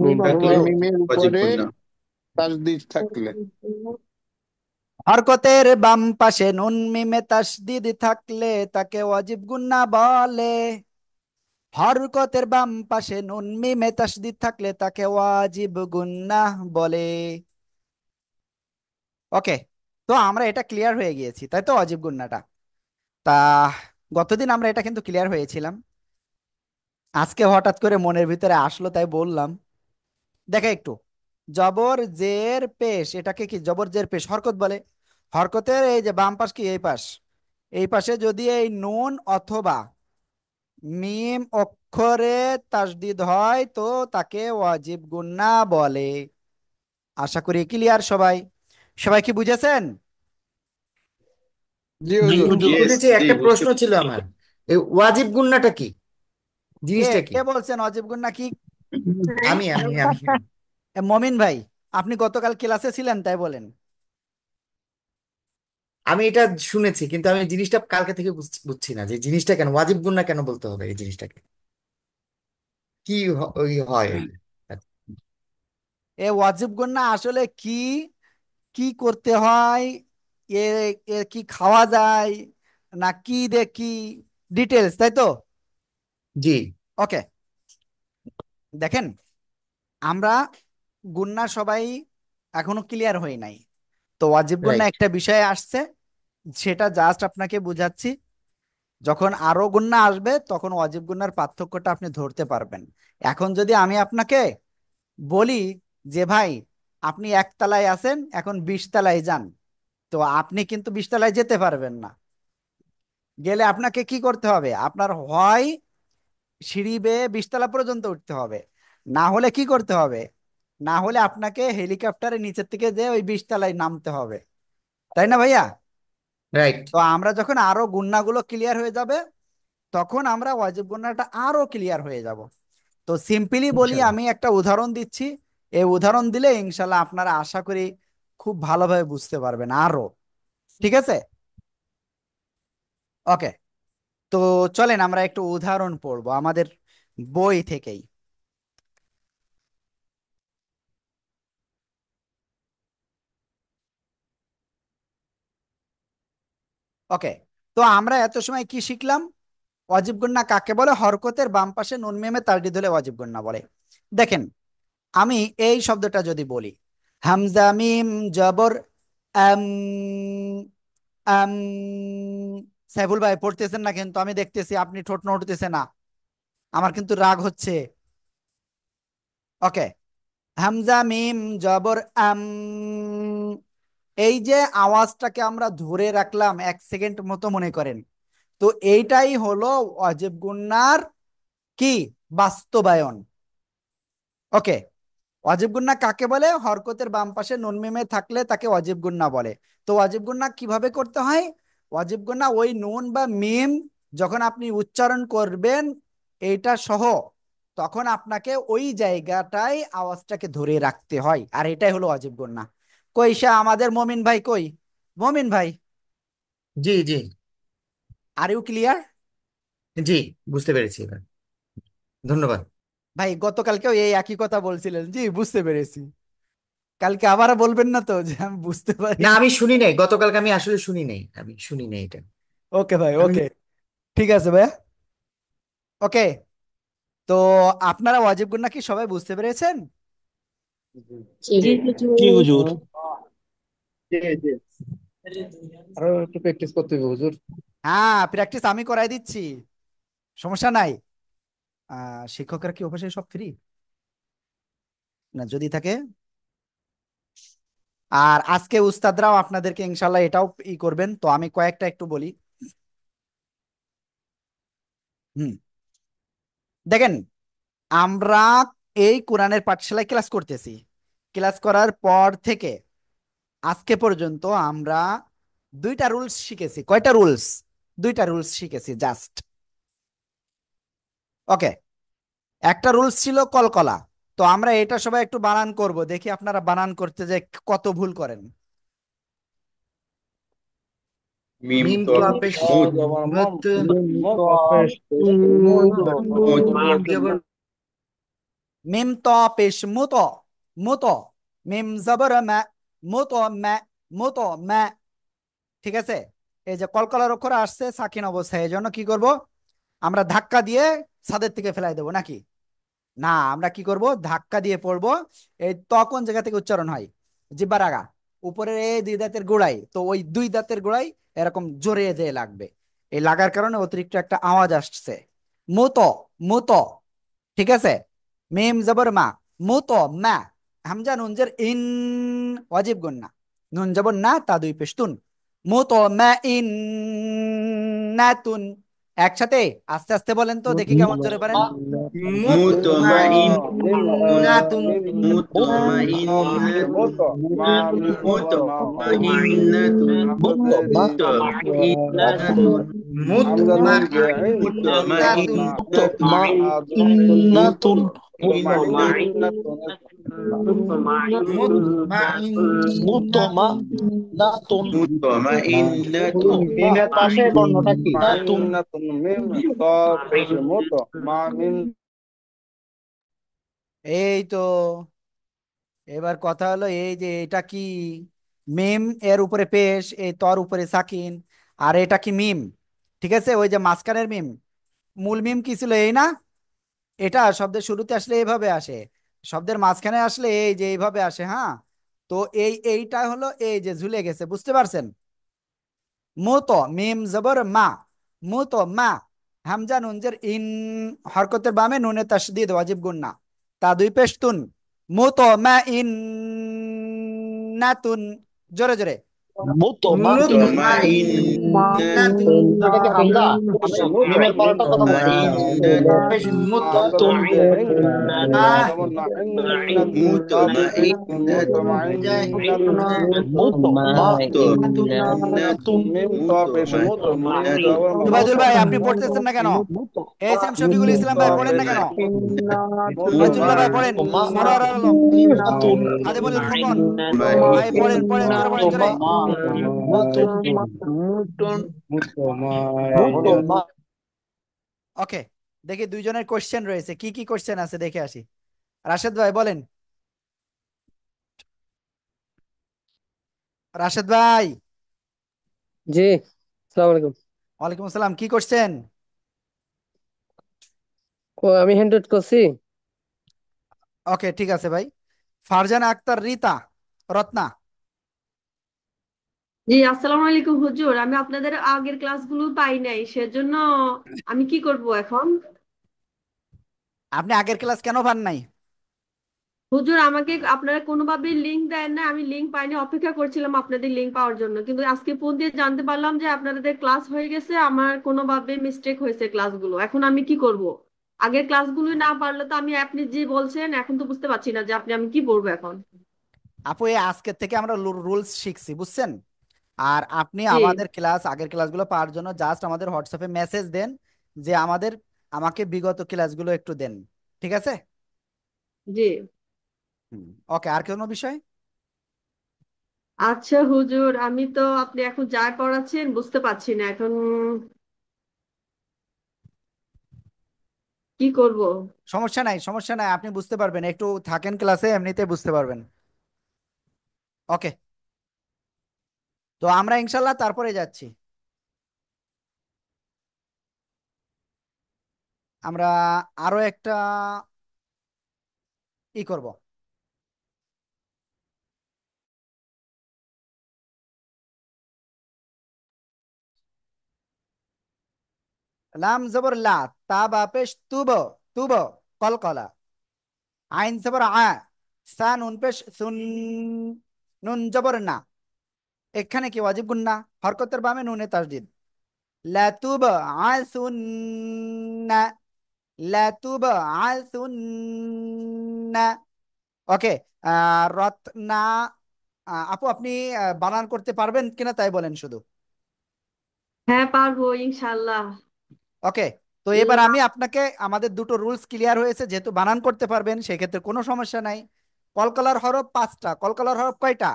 [SPEAKER 2] মিম
[SPEAKER 3] থাকলে
[SPEAKER 2] থাকলে
[SPEAKER 10] মিমের
[SPEAKER 3] ওয়াজিব
[SPEAKER 10] উপরে
[SPEAKER 3] গুন্না।
[SPEAKER 10] তাসদিদ থাকলে
[SPEAKER 1] হরকতের বাম পাশে নুন মিমে তাসদিদ থাকলে তাকে ওয়াজিব গুন্না বলে। হরকতের বাম পাশে নুন মিমে তাসদিদ থাকলে তাকে ওয়াজিব গুন্নাহ বলে। ওকে, তো আমরা এটা ক্লিয়ার হয়ে গিয়েছি, তাই তো ওয়াজিব গুন্নাটা। তা গতদিন আমরা এটা কিন্তু ক্লিয়ার হয়েছিলাম, আজকে হঠাৎ করে মনের ভিতরে আসলো তাই বললাম। দেখে একটু, জবর জের পেশ, এটাকে কি জবর জের পেশ হরকত বলে। হরকতের এই যে বাম পাশ কি এই পাশ, এই পাশে যদি এই নুন অথবা মিম অক্ষরে তাসদিদ হয় তো তাকে ওয়াজিব গুন্না বলে। আশা করি ক্লিয়ার সবাই। সবাই কি বুঝেছেন?
[SPEAKER 10] জি
[SPEAKER 7] জি
[SPEAKER 10] হুজুর।
[SPEAKER 7] হুজুর
[SPEAKER 3] ইয়েস,
[SPEAKER 7] বুঝেছি।
[SPEAKER 3] জি
[SPEAKER 7] একটা
[SPEAKER 3] বুঝতে
[SPEAKER 7] প্রশ্ন ছিল
[SPEAKER 3] পেরেছি।
[SPEAKER 7] আমার, এই ওয়াজিব গুন্নাটা কি,
[SPEAKER 1] কে
[SPEAKER 7] জিনিসটা কি?
[SPEAKER 1] কে বলছেন ওয়াজিব গুন্না কি?
[SPEAKER 7] আমি
[SPEAKER 1] মমিন ভাই, আপনি গতকাল ক্লাসে ছিলেন তাই বলেন।
[SPEAKER 7] আমি এটা শুনেছি, কিন্তু আমি জিনিসটা কালকে থেকে বুঝছি না যে জিনিসটা কেন ওয়াজিব গুন্না কেন বলতে হবে এই জিনিসটাকে, কি ওই হয় ওই।
[SPEAKER 1] এ ওয়াজিব গুন্না আসলে কি, কি করতে হয়, এ এ কি খাওয়া যায় না কি দেখি, ডিটেলস তাই তো।
[SPEAKER 7] জি
[SPEAKER 1] ওকে, দেখেন আমরা গুন্না সবাই এখনো ক্লিয়ার হই নাই, তো ওয়াজিব গুন্না
[SPEAKER 7] রাইট।
[SPEAKER 1] একটা বিষয়ে আসছে, সেটা জাস্ট আপনাকে বুঝাচ্ছি। যখন আরো গুন্না আসবে তখন ওয়াজিব গুন্নার পার্থক্যটা আপনি ধরতে পারবেন। এখন যদি আমি আপনাকে বলি যে ভাই আপনি 1 তলায় আছেন, এখন 20 তলায় যান, তো আপনি কিন্তু 20 তলায় যেতে পারবেন না। গেলে আপনাকে কি করতে হবে? আপনার হয় সিঁড়ি বেয়ে 20 তলা পর্যন্ত উঠতে হবে, না হলে কি করতে হবে, না হলে আপনাকে হেলিকপ্টারের নিচের থেকে যে ওই 20 তলায় নামতে হবে, তাই না ভাইয়া?
[SPEAKER 7] রাইট।
[SPEAKER 1] তো আমরা যখন আরো গুন্নাগুলো ক্লিয়ার হয়ে যাবে তখন আমরা ওয়াজিব গুন্নাটা আরো ক্লিয়ার হয়ে যাব। তো সিম্পলি বলি,
[SPEAKER 7] ইনশাল্লাহ।
[SPEAKER 1] আমি একটা উদাহরণ দিচ্ছি, এই উদাহরণ দিলে ইনশাল্লাহ আপনারা আশা করি খুব ভালোভাবে বুঝতে পারবেন আরো। ঠিক আছে? ওকে, তো চলেন আমরা একটু উদাহরণ পড়বো আমাদের বই থেকেই। ওকে, তো আমরা এত সময় কি শিখলাম? ওয়াজিব গুন্না কাকে বলে? হরকতের বাম পাশে নুন মিমে তাসদিদ হলে ওয়াজিব গুন্না বলে। দেখেন, আমি এই শব্দটা যদি বলি, হামজা মিম জবর আম, আম, সাইফুল ভাই পড়তেছেন না কিন্তু, আমি দেখতেছি আপনি ঠোঁট নড়তেছে না, আমার কিন্তু রাগ হচ্ছে। ওকে, হামজা মিম জবর আম, এই যে আওয়াজটাকে আমরা ধরে রাখলাম 1 সেকেন্ড মতো মনে করেন, তো এইটাই হলো ওয়াজিব গুন্নার কি বাস্তবায়ন। ওকে, ওয়াজিব গুন্না কাকে বলে? হরকতের বাম পাশে নুন মিমে থাকলে তাকে ওয়াজিব গুন্না বলে। তো ওয়াজিব গুন্না কিভাবে করতে হয়? ওয়াজিব গুন্না ওই নুন বা মিম যখন আপনি উচ্চারণ করবেন এইটা সহ, তখন আপনাকে ওই জায়গাটায় আওয়াজটাকে ধরে রাখতে হয়, আর এটাই হলো ওয়াজিব গুন্না। কই সে আমাদের মমিন ভাই কই? মমিন ভাই,
[SPEAKER 7] জি জি
[SPEAKER 1] আর ইউ ক্লিয়ার?
[SPEAKER 7] জি, বুঝতে পেরেছি এবার। ধন্যবাদ।
[SPEAKER 1] ভাই গতকালকেও এই একই কথা বলছিলেন, জি বুঝতে পেরেছি। কালকে আবার বলবেন না তো যে আমি বুঝতে
[SPEAKER 7] না,
[SPEAKER 1] পারিনি?
[SPEAKER 7] আমি শুনি নাই, গতকালকে আমি আসলে শুনি নাই, আমি শুনি নাই এটা।
[SPEAKER 1] ওকে ভাই,
[SPEAKER 7] আমি
[SPEAKER 1] ওকে, ঠিক আছে ভাইয়া। ওকে, তো আপনারা ওয়াজিব গুন্না কি সবাই বুঝতে পেরেছেন?
[SPEAKER 6] জি
[SPEAKER 5] জি
[SPEAKER 6] হুজুর।
[SPEAKER 5] হুজুর।
[SPEAKER 10] জি জি। আরো একটু প্র্যাকটিস করতে হবে হুজুর।
[SPEAKER 1] হ্যাঁ, প্র্যাকটিস আমি করাই দিচ্ছি, সমস্যা নাই। শিক্ষকরা কি অবশ্যই সব ফ্রি? না যদি থাকে আর আজকে উস্তাদরাও আপনাদেরকে ইনশাল্লাহ এটাও করবেন, তো আমি কয়েকটা একটু বলি। হুম, দেখেন, আমরা এই কোরআনের পাঠশালায় ক্লাস করতেছি। ক্লাস করার পর থেকে আজকে পর্যন্ত আমরা দুইটা রুলস শিখেছি। কয়টা রুলস? দুইটা রুলস শিখেছি জাস্ট। ওকে, একটা রুলস ছিল কলকলা। তো আমরা এটা সবাই একটু বানান করব, দেখি আপনারা বানান করতে যে কত ভুল করেন।
[SPEAKER 3] মিম
[SPEAKER 7] মিম
[SPEAKER 3] তো
[SPEAKER 7] তো পেশ
[SPEAKER 3] মুত
[SPEAKER 7] মুত
[SPEAKER 10] মুখ অপেশ মুখ
[SPEAKER 7] মিম জবর
[SPEAKER 1] মিম ত পেশ মুত, মুত। মিম জবর মা, মুত মা, মুত মা। ঠিক আছে, এই যে কলকলার অক্ষর আসছে সাকিন অবস্থায়, এই জন্য কি করব, আমরা ধাক্কা দিয়ে ছাদের থেকে ফেলাই দেবো নাকি? না, আমরা কি করব, ধাক্কা দিয়ে পড়বো। এই ত কোন জায়গা থেকে উচ্চারণ হয়? জিব্বার আগা, উপরের এই দুই দাঁতের গোড়ায়, তো ওই দুই দাঁতের গোড়ায় এরকম জোরে যেয়ে লাগবে। এই লাগার কারণে অতিরিক্ত একটা আওয়াজ আসছে, মুত, মুত। ঠিক আছে, মিম জবর মা, মুত মা। হামজা নুন জের ইন, ওয়াজিব গুন্না। নুন জবর না, তা দুই পেশতুন। মুত মা ইন নাতুন। একসাথে আস্তে আস্তে বলেন তো দেখি কেমন জোরে পারেন।
[SPEAKER 7] মুত মা
[SPEAKER 3] মুতমাইন
[SPEAKER 7] নাতুন
[SPEAKER 3] মুতমাইন্নাতুন মুতমাইন্নাতুন মুতমাইন্নাতুন
[SPEAKER 7] মুত মা নাতুন
[SPEAKER 8] ইন্নাতুন
[SPEAKER 7] মুত মা
[SPEAKER 8] মুতমা
[SPEAKER 7] নাতুন
[SPEAKER 8] নাতুন
[SPEAKER 3] মুতমাইন্নাতুন
[SPEAKER 10] মিমের পাশে বর্ণটা কি?
[SPEAKER 8] নাতুন
[SPEAKER 1] এই তো, এবার কথা হলো এই যে এটা কি মিম, এর উপরে পেশ, এই তর উপরে সাকিন, আর এটা কি মিম? ঠিক আছে, ওই যে মাঝখানের মিম, মূল মিম কি ছিল এই না? এটা শব্দের শুরুতে আসলে এইভাবে আসে, শব্দের মাঝখানে আসলে এই যে এইভাবে আসে। হ্যাঁ, তো এইটা হলো এই যে ঝুলে গেছে, বুঝতে পারছেন? মুতো মিম জবর মা, মুতো মা। হামজা নুনজের ইন, হরকতের বামে নুনে তাসদিদ ওয়াজিব গুন্না, তা দুই পেশতুন। মুতো মা ইন নাতুন, জোরে জোরে।
[SPEAKER 8] মুতমা
[SPEAKER 7] মুত মা নাতুন
[SPEAKER 10] এটা কি হামজা? মিমের পরেরটা কথা বলছেন?
[SPEAKER 7] পেশ মুত
[SPEAKER 8] নাতুন
[SPEAKER 7] আ
[SPEAKER 3] মুতমাইন্নাতুন
[SPEAKER 7] জয়
[SPEAKER 8] মুতমা
[SPEAKER 7] নাতুন
[SPEAKER 8] নাতুন
[SPEAKER 1] জুবাইদুল ভাই আপনি পড়তেছেন না কেন? এস এম শফিকুল ইসলাম ভাই পড়েন না কেন? মাজুল্লাহ ভাই পড়েন, সরোয়ার আলম,
[SPEAKER 8] নাতুন
[SPEAKER 1] খাদিমুল খোকন ভাই পড়েন, পড়েন জোরে, পড়েন জোরে।
[SPEAKER 8] নাতুন মুতমা
[SPEAKER 1] ওকে, দেখি দুইজনের কোশ্চেন রয়েছে, কি কি কোশ্চেন আছে দেখে আসি। রাশেদ ভাই বলেন, রাশেদ ভাই।
[SPEAKER 2] জি, আসসালামু আলাইকুম।
[SPEAKER 1] ওয়ালাইকুম আসসালাম, কি করছেন?
[SPEAKER 2] আমি হ্যান্ড করছি।
[SPEAKER 1] ওকে ঠিক আছে ভাই। ফারজানা আক্তার রিতা রত্না।
[SPEAKER 11] জি, আসসালামু আলাইকুম হুজুর। আমি আপনাদের আগের ক্লাসগুলো পাই নাই, সেজন্য আমি কি করব এখন?
[SPEAKER 1] আপনি আগের ক্লাস কেন পান নাই?
[SPEAKER 11] হুজুর, আমাকে আপনারা কোনোভাবে লিংক দেন না, আমি লিংক পাইনি, অপেক্ষা করছিলাম আপনাদের লিংক পাওয়ার জন্য, কিন্তু আজকে ফোন দিয়ে জানতে পারলাম যে আপনাদের ক্লাস হয়ে গেছে। আমার কোনোভাবে মিস্টেক হয়েছে ক্লাসগুলো, এখন আমি কি করব? আগের ক্লাসগুলো না পারলে তো আমি, আপনি যে বলছেন এখন তো বুঝতে পারছি না যে আমি কি করবো এখন।
[SPEAKER 1] আপু এই আজকের থেকে আমরা রুলস শিখছি, বুঝছেন? আর আপনি
[SPEAKER 11] জি।
[SPEAKER 1] আমাদের ক্লাস, আগের ক্লাসগুলো পাওয়ার জন্য জাস্ট আমাদের হোয়াটসঅ্যাপে মেসেজ দেন যে আমাকে বিগত ক্লাসগুলো একটু দেন। ঠিক আছে?
[SPEAKER 11] জি।
[SPEAKER 1] ওকে, আর কোনো বিষয়?
[SPEAKER 11] আচ্ছা হুজুর, আমি তো আপনি এখন যা পড়াচ্ছেন বুঝতে পারছি না এখন কি করব।
[SPEAKER 1] সমস্যা নাই, সমস্যা নাই, আপনি বুঝতে পারবেন, একটু থাকেন ক্লাসে, এমনিতে বুঝতে পারবেন। ওকে, তো আমরা ইনশাল্লাহ তারপরে যাচ্ছি। আমরা আরো একটা করব। লাম জবর লা, তা বা পেশ তুব, তুব, কলকলা। আইন জবর আ, সা নুন পেশ সুন, নুন জবর না, এখানে কি ওয়াজিব গুন্না, হরকতের বামে নুনে তাসদিদ। লাতুব আসুন্না, লাতুব আসুন্না। ওকে। রত্না। আপু আপনি বানান করতে পারবেন কিনা তাই বলেন শুধু।
[SPEAKER 11] হ্যাঁ, পারবো ইনশাল্লাহ।
[SPEAKER 1] ওকে। তো এবার আমি আপনাকে, আমাদের দুটো রুলস ক্লিয়ার হয়েছে, যেহেতু বানান করতে পারবেন সেক্ষেত্রে কোনো সমস্যা নাই। কলকলার হরফ পাঁচটা। কলকলার হরফ কয়টা?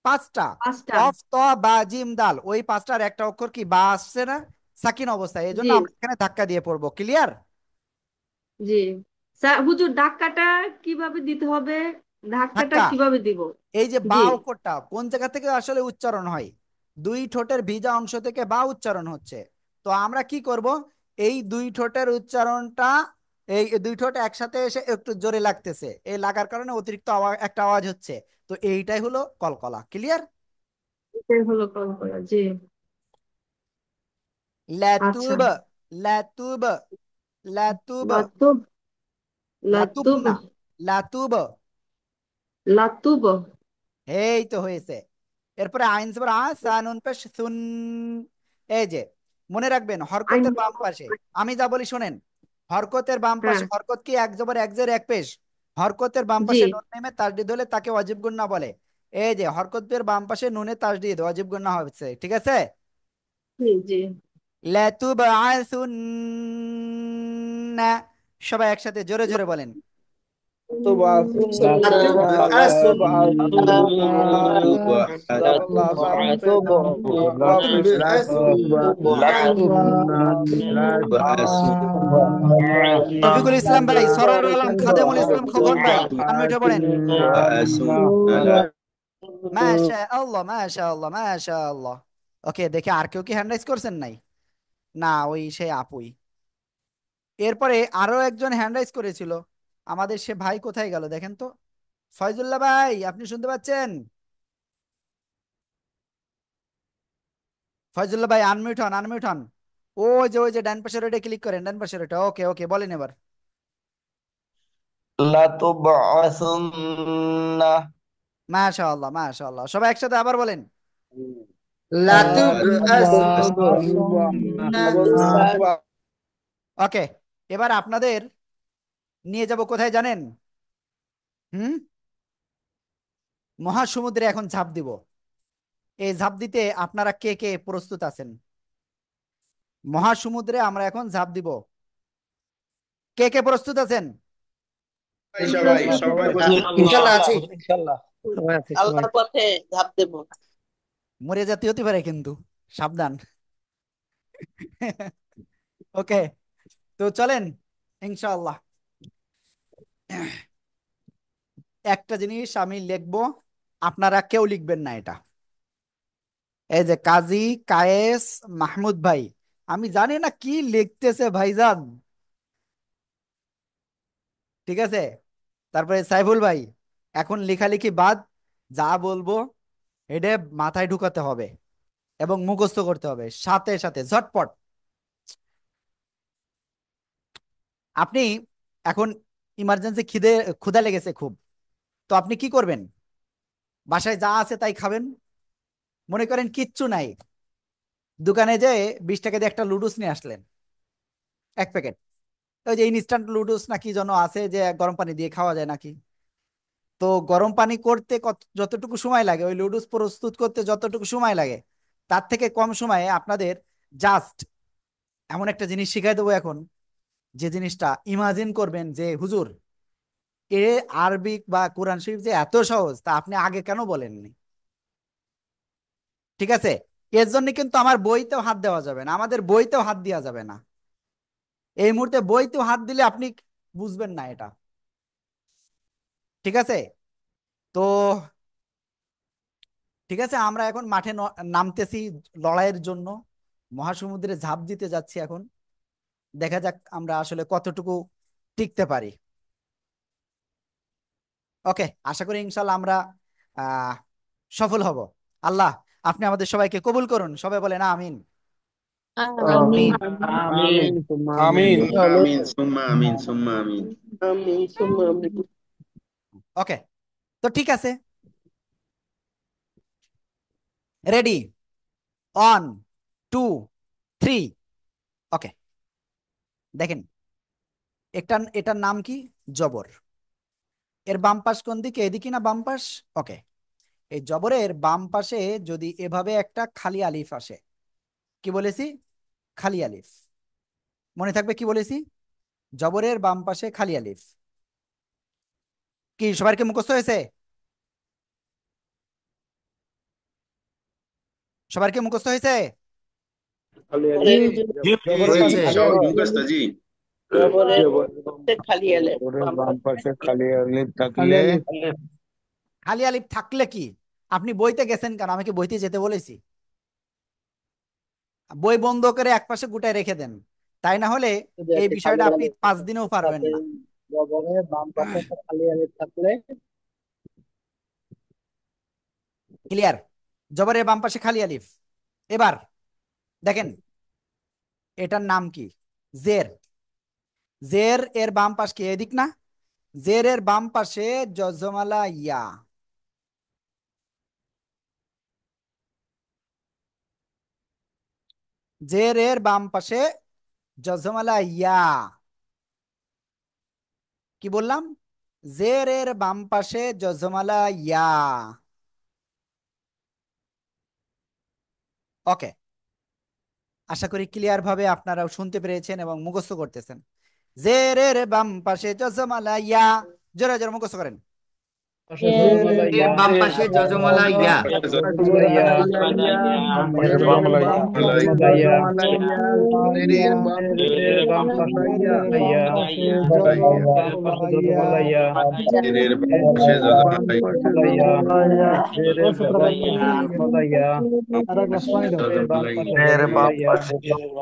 [SPEAKER 1] পাঁচটা।
[SPEAKER 11] পাঁচটা।
[SPEAKER 1] কফ ত বা জিম দাল, ওই পাঁচটার একটা অক্ষর কি বা আসছে না সাকিন অবস্থায়, এই জন্য
[SPEAKER 11] জি
[SPEAKER 1] আমরা এখানে ধাক্কা দিয়ে পড়বো। ক্লিয়ার?
[SPEAKER 11] জি। হুজুর ধাক্কাটা কিভাবে দিতে হবে? ধাক্কাটা
[SPEAKER 1] ধাক্কা,
[SPEAKER 11] কিভাবে দিব?
[SPEAKER 1] এই যে বা
[SPEAKER 11] জি
[SPEAKER 1] অক্ষরটা কোন জায়গা থেকে আসলে উচ্চারণ হয়, দুই ঠোঁটের ভিজা অংশ থেকে বা উচ্চারণ হচ্ছে। তো আমরা কি করব, এই দুই ঠোঁটের উচ্চারণটা, এই দুই ঠোঁট একসাথে এসে একটু জোরে লাগতেছে, এই লাগার কারণে অতিরিক্ত একটা আওয়াজ হচ্ছে। তো এইটাই হলো কলকলা। ক্লিয়ার?
[SPEAKER 11] এটাই হলো কল করা। জি। আচ্ছা।
[SPEAKER 1] লাতুব, লাতুব, লাতুব,
[SPEAKER 11] লাতুব,
[SPEAKER 1] লাতুব
[SPEAKER 11] লাতুব,
[SPEAKER 1] না, লাতুব।
[SPEAKER 11] লাতুব।
[SPEAKER 1] এই তো হয়েছে। এরপরে আইন জবর আ, সা নুন পেশ সুন। এই যে মনে রাখবেন
[SPEAKER 11] আইন।
[SPEAKER 1] হরকতের বাম পাশে, আমি যা বলি শোনেন, হরকতের বাম
[SPEAKER 11] হ্যাঁ।
[SPEAKER 1] পাশে, হরকত কি এক জবর এক জের এক পেশ, হরকতের বাম
[SPEAKER 11] জি
[SPEAKER 1] পাশে নুন নেমে তাসদিদ হলে তাকে ওয়াজিব গুন্না বলে। এই যে হরকতের বাম পাশে নুনে তাসদিদ, ওয়াজিব গুন্না হচ্ছে। ঠিক আছে?
[SPEAKER 11] জি জি।
[SPEAKER 1] লাতুবআসুন্না, সবাই একসাথে জোরে জোরে বলেন।
[SPEAKER 10] تبعثن رب
[SPEAKER 1] রফিকুল ইসলাম ভাই, সরোয়ারুল আলম, খাদেমুল ইসলাম খোকন ভাই, আনমিউটে পড়েন। মাশাআল্লাহ, মাশাআল্লাহ, মাশাআল্লাহ। ওকে, দেখে আর কেউ কি হ্যান্ড রাইজ করছেন নাই? না, ওই সেই আপুই। এরপরে আরো একজন হ্যান্ড রাইজ করেছিল, আমাদের সে ভাই কোথায় গেল দেখেন তো। ফয়জুল্লাহ ভাই, আপনি শুনতে পাচ্ছেন? ফয়জুল্লাহ ভাই আনমিউট হন, আনমিউট হন। ওই যে ডান পাশের ওইটা ক্লিক করেন, ডান পাশের ওইটা। ওকে ওকে, বলেন এবার।
[SPEAKER 12] لتبعثن
[SPEAKER 1] মাশাআল্লাহ, মাশাআল্লাহ, সবাই একসাথে আবার বলেন। ওকে। এবার আপনাদের নিয়ে যাব কোথায় জানেন? হুম, মহাসমুদ্রে এখন ঝাঁপ দিব। এই ঝাঁপ দিতে আপনারা কে কে প্রস্তুত আছেন? মহাসমুদ্রে আমরা এখন ঝাঁপ দিব, কে কে প্রস্তুত আছেন?
[SPEAKER 3] সবাই সবাই
[SPEAKER 7] ইনশাল্লাহ আছি।
[SPEAKER 2] ইনশাল্লাহ সবাই আছে, সবাই।
[SPEAKER 6] আল্লাহর পথে ঝাঁপ দেব।
[SPEAKER 1] মরে যেতে হতে পারে কিন্তু, সাবধান। ওকে, তো চলেন ইনশাআল্লাহ। একটা জিনিস আমি লিখবো, আপনারা কেউ লিখবেন না এটা। এই যে কাজী কায়েস মাহমুদ ভাই, আমি জানি না কি লিখতেছে ভাইজান। ঠিক আছে? তারপরে সাইফুল ভাই, এখন লেখালেখি বাদ, যা বলবো এটা মাথায় ঢুকাতে হবে এবং মুখস্থ করতে হবে সাথে সাথে ঝটপট। আপনি এখন ইমার্জেন্সি ক্ষুধা লেগেছে খুব, তো আপনি কি করবেন? বাসায় যা আছে তাই খাবেন। মনে করেন কিচ্ছু নাই, দোকানে যে 20 টাকা দিয়ে একটা লুডুস নিয়ে আসলেন, এক প্যাকেট। ওই যে ইনস্ট্যান্ট লুডুস নাকি যেন আছে, যে গরম পানি দিয়ে খাওয়া যায় নাকি। তো গরম পানি করতে যতটুকু সময় লাগে, ওই লুডুস প্রস্তুত করতে যতটুকু সময় লাগে, তার থেকে কম সময়ে আপনাদের জাস্ট এমন একটা জিনিস শিখাই দেবো এখন, যে জিনিসটা ইমাজিন করবেন যে হুজুর, এ আরবিক বা কোরআন শরীফ যে এত সহজ, তা আপনি আগে কেন বলেননি। ঠিক আছে? এর জন্য কিন্তু আমার বইতেও হাত দেওয়া যাবে না, আমাদের বইতেও হাত দেওয়া যাবে না। এই মুহূর্তে বইতেও হাত দিলে আপনি বুঝবেন না এটা। ঠিক আছে? তো ঠিক আছে, আমরা এখন মাঠে নামতেছি লড়াইয়ের জন্য, মহাসমুদ্রে ঝাঁপ দিতে যাচ্ছি এখন। দেখা যাক আমরা আসলে কতটুকু টিকতে পারি। ওকে, আশা করি ইনশাল্লাহ আমরা আহ সফল হব। আল্লাহ আপনি আমাদের সবাইকে কবুল করুন, সবাই বলেন আমিন।
[SPEAKER 11] আমিন।
[SPEAKER 10] আমিন
[SPEAKER 8] আমিন।
[SPEAKER 3] আমিন সুম্মা আমিন সুম্মা আমিন।
[SPEAKER 6] আমিন, সুম্মা আমিন।
[SPEAKER 1] ওকে, তো ঠিক আছে, রেডি, 1 2 3। ওকে, দেখেন এটার নাম কি? জবর। এর বাম পাশ কোন দিকে? এদিকে না বাম পাশ? ওকে, এই জবরের বাম পাশে যদি এভাবে একটা খালি আলিফ আসে, কি বলেছি? খালি আলিফ। মনে থাকবে কি বলেছি? জবরের বাম পাশে খালি আলিফ। কি সবার কি মুখস্থ হয়েছে? সবার কি মুখস্থ হয়েছে?
[SPEAKER 10] জি
[SPEAKER 4] জবরের পাশে
[SPEAKER 3] জি
[SPEAKER 4] খালি
[SPEAKER 3] সবার
[SPEAKER 4] আলিফ।
[SPEAKER 3] মুখস্থ জি।
[SPEAKER 5] জবরের বাম পাশে খালি আলিফ
[SPEAKER 10] খালি
[SPEAKER 5] থাকলে
[SPEAKER 10] আলিফ।
[SPEAKER 1] খালি আলিফ থাকলে কি? আপনি বইতে গেছেন কেন? আমি কি বইতে যেতে বলেছি? বই বন্ধ করে একপাশে গুটায় রেখে দেন, তাই না হলে
[SPEAKER 10] যদি
[SPEAKER 1] এই
[SPEAKER 10] একটা খালি
[SPEAKER 1] বিষয়টা আপনি
[SPEAKER 10] আলিফ
[SPEAKER 1] 5 দিনেও পারবেন
[SPEAKER 10] সাথে
[SPEAKER 1] না।
[SPEAKER 10] জবরের বাম পাশে একটা খালি আলিফ থাকলে
[SPEAKER 1] ক্লিয়ার? জবরের বাম পাশে খালি আলিফ। এবার দেখেন এটার নাম কি? জের। জের এর বাম পাশ কি এদিক না? জের এর বাম পাশে জজমালা ইয়া। জের এর বাম পাশে জজমালা ইয়া। কি বললাম? জের এর বাম পাশে জজমালা ইয়া। ওকে, আশা করি ক্লিয়ার ভাবে আপনারাও শুনতে পেরেছেন এবং মুখস্থ করতেছেন। জের এর বাম পাশে জজমালা ইয়া। জোরে জোরে মুখস্থ করেন।
[SPEAKER 4] পাশে জজমালা
[SPEAKER 7] এর
[SPEAKER 4] ইয়া।
[SPEAKER 7] বাম পাশে জজমালা ইয়া।
[SPEAKER 4] জজমালা ইয়া।
[SPEAKER 5] বাম পাশে
[SPEAKER 4] এর
[SPEAKER 5] জজমালা
[SPEAKER 4] বাম
[SPEAKER 5] ইয়া।
[SPEAKER 4] পাশে জজমালা ইয়া।
[SPEAKER 10] ইয়া
[SPEAKER 4] এর বাম পাশে জজমালা ইয়া। বাম পাশে জজমালা ইয়া।
[SPEAKER 3] এর পাশে
[SPEAKER 4] এর
[SPEAKER 5] বাম
[SPEAKER 3] জজমালা
[SPEAKER 5] পাশে
[SPEAKER 4] জজমালা ইয়া।
[SPEAKER 5] জজমালা ইয়া।
[SPEAKER 4] এর বাম পাশে জজমালা ইয়া। এর বাম পাশে
[SPEAKER 5] এর
[SPEAKER 4] জজমালা
[SPEAKER 5] বাম
[SPEAKER 4] ইয়া।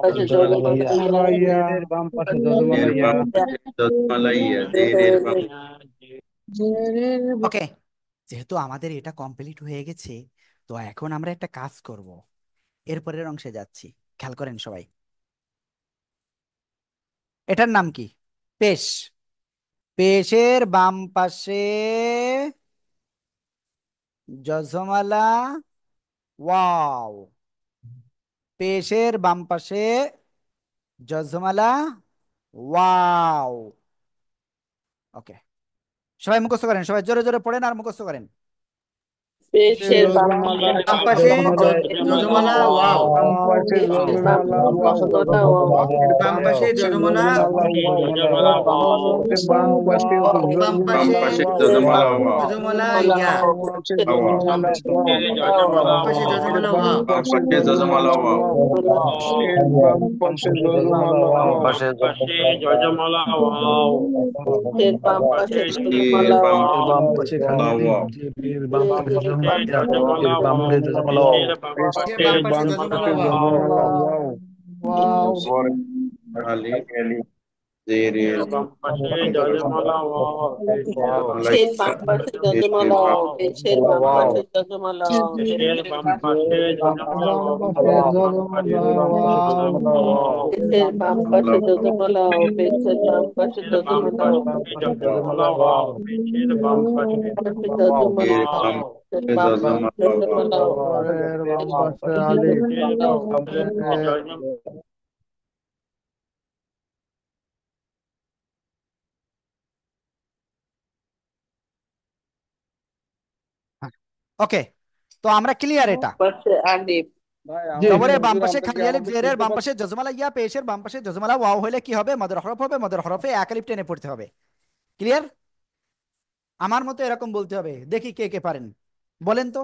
[SPEAKER 5] পাশে জজমালা ইয়া।
[SPEAKER 4] এর বাম পাশে জজমালা
[SPEAKER 3] এর
[SPEAKER 4] ইয়া।
[SPEAKER 3] বাম পাশে জজমালা ইয়া। এর বাম
[SPEAKER 1] ওকে, যেহেতু আমাদের এটা কমপ্লিট হয়ে গেছে, তো এখন আমরা একটা কাজ করব। এরপরের অংশে যাচ্ছি, খেয়াল করেন সবাই। এটার নাম কি? পেশ। পেশের বাম পাশে জজমালা ওয়াও। পেশের বাম পাশে জজমালা ওয়াও। ওকে, সবাই মুখস্থ করেন, সবাই জোরে জোরে পড়েন আর মুখস্থ করেন।
[SPEAKER 4] জজমালা
[SPEAKER 7] বাম পাশে
[SPEAKER 4] জজমালা
[SPEAKER 7] জজমালা ওয়াও।
[SPEAKER 5] বাম পাশে জজমালা
[SPEAKER 4] বাম
[SPEAKER 5] ওয়াও।
[SPEAKER 4] পাশে জজমালা
[SPEAKER 7] এর বাম পাশে জজমালা
[SPEAKER 5] এর বাম পাশে
[SPEAKER 7] বাম
[SPEAKER 3] বাম
[SPEAKER 7] পাশে
[SPEAKER 3] পাশে জজমালা ওয়া।
[SPEAKER 7] জজমালা ইয়া।
[SPEAKER 5] বাম পাশে জজমালা ওয়াও।
[SPEAKER 7] বাম পাশে
[SPEAKER 5] এর
[SPEAKER 7] জজমালা
[SPEAKER 5] বাম
[SPEAKER 7] ওয়া।
[SPEAKER 3] বাম
[SPEAKER 5] পাশে
[SPEAKER 3] পাশে জজমালা
[SPEAKER 5] জজমালা
[SPEAKER 3] ওয়া।
[SPEAKER 5] ওয়াও। এর বাম পাশে জজমালা ওয়াও।
[SPEAKER 3] এর বাম
[SPEAKER 4] এর বাম পাশে খালি আলিফ।
[SPEAKER 3] ওয়া।
[SPEAKER 4] এর বাম পাশে জজমালা ইয়া। এর বাম পাশে জজমালা ওয়াও।
[SPEAKER 7] এর
[SPEAKER 5] পেশের
[SPEAKER 7] বাম পাশে
[SPEAKER 5] বাম
[SPEAKER 7] জজমালা
[SPEAKER 5] পাশে
[SPEAKER 7] ওয়াও।
[SPEAKER 5] জজমালা ওয়াও।
[SPEAKER 3] আলিফ জের এর জজমালা
[SPEAKER 4] ওয়াও।
[SPEAKER 3] ইয়া। এর বাম
[SPEAKER 4] ওয়াও। বাম পাশে
[SPEAKER 10] বাম পাশে
[SPEAKER 4] জজমালা ওয়াও।
[SPEAKER 10] জজমালা
[SPEAKER 4] এর বাম পাশে
[SPEAKER 10] ওয়াও।
[SPEAKER 4] জজমালা ওয়াও।
[SPEAKER 3] জজমালা ওয়া।
[SPEAKER 4] এর বাম পাশে জজমালা ওয়াও। ওয়াও।
[SPEAKER 3] এর বাম পাশে জজমালা ওয়া।
[SPEAKER 10] জবরের বাম পাশে আলিফ।
[SPEAKER 1] ওকে, তো আমরা ক্লিয়ার এটা।
[SPEAKER 10] ভাই
[SPEAKER 4] জি
[SPEAKER 1] জবরের বাম
[SPEAKER 10] হুজুর
[SPEAKER 1] পাশে
[SPEAKER 10] আমরা কি
[SPEAKER 1] খালি আলিফ,
[SPEAKER 10] আমাদের
[SPEAKER 1] জেরের
[SPEAKER 10] শুনতে
[SPEAKER 1] বাম পাশে
[SPEAKER 10] পাচ্ছি?
[SPEAKER 1] জজমালা ইয়া, পেশের বাম পাশে জজমালা ওয়াও হলে কি হবে? মদের হরফ হবে, মদের হরফে এক আলিফ টেনে পড়তে হবে। ক্লিয়ার? আমার মতো এরকম বলতে হবে। দেখি কে কে পারেন, বলেন তো।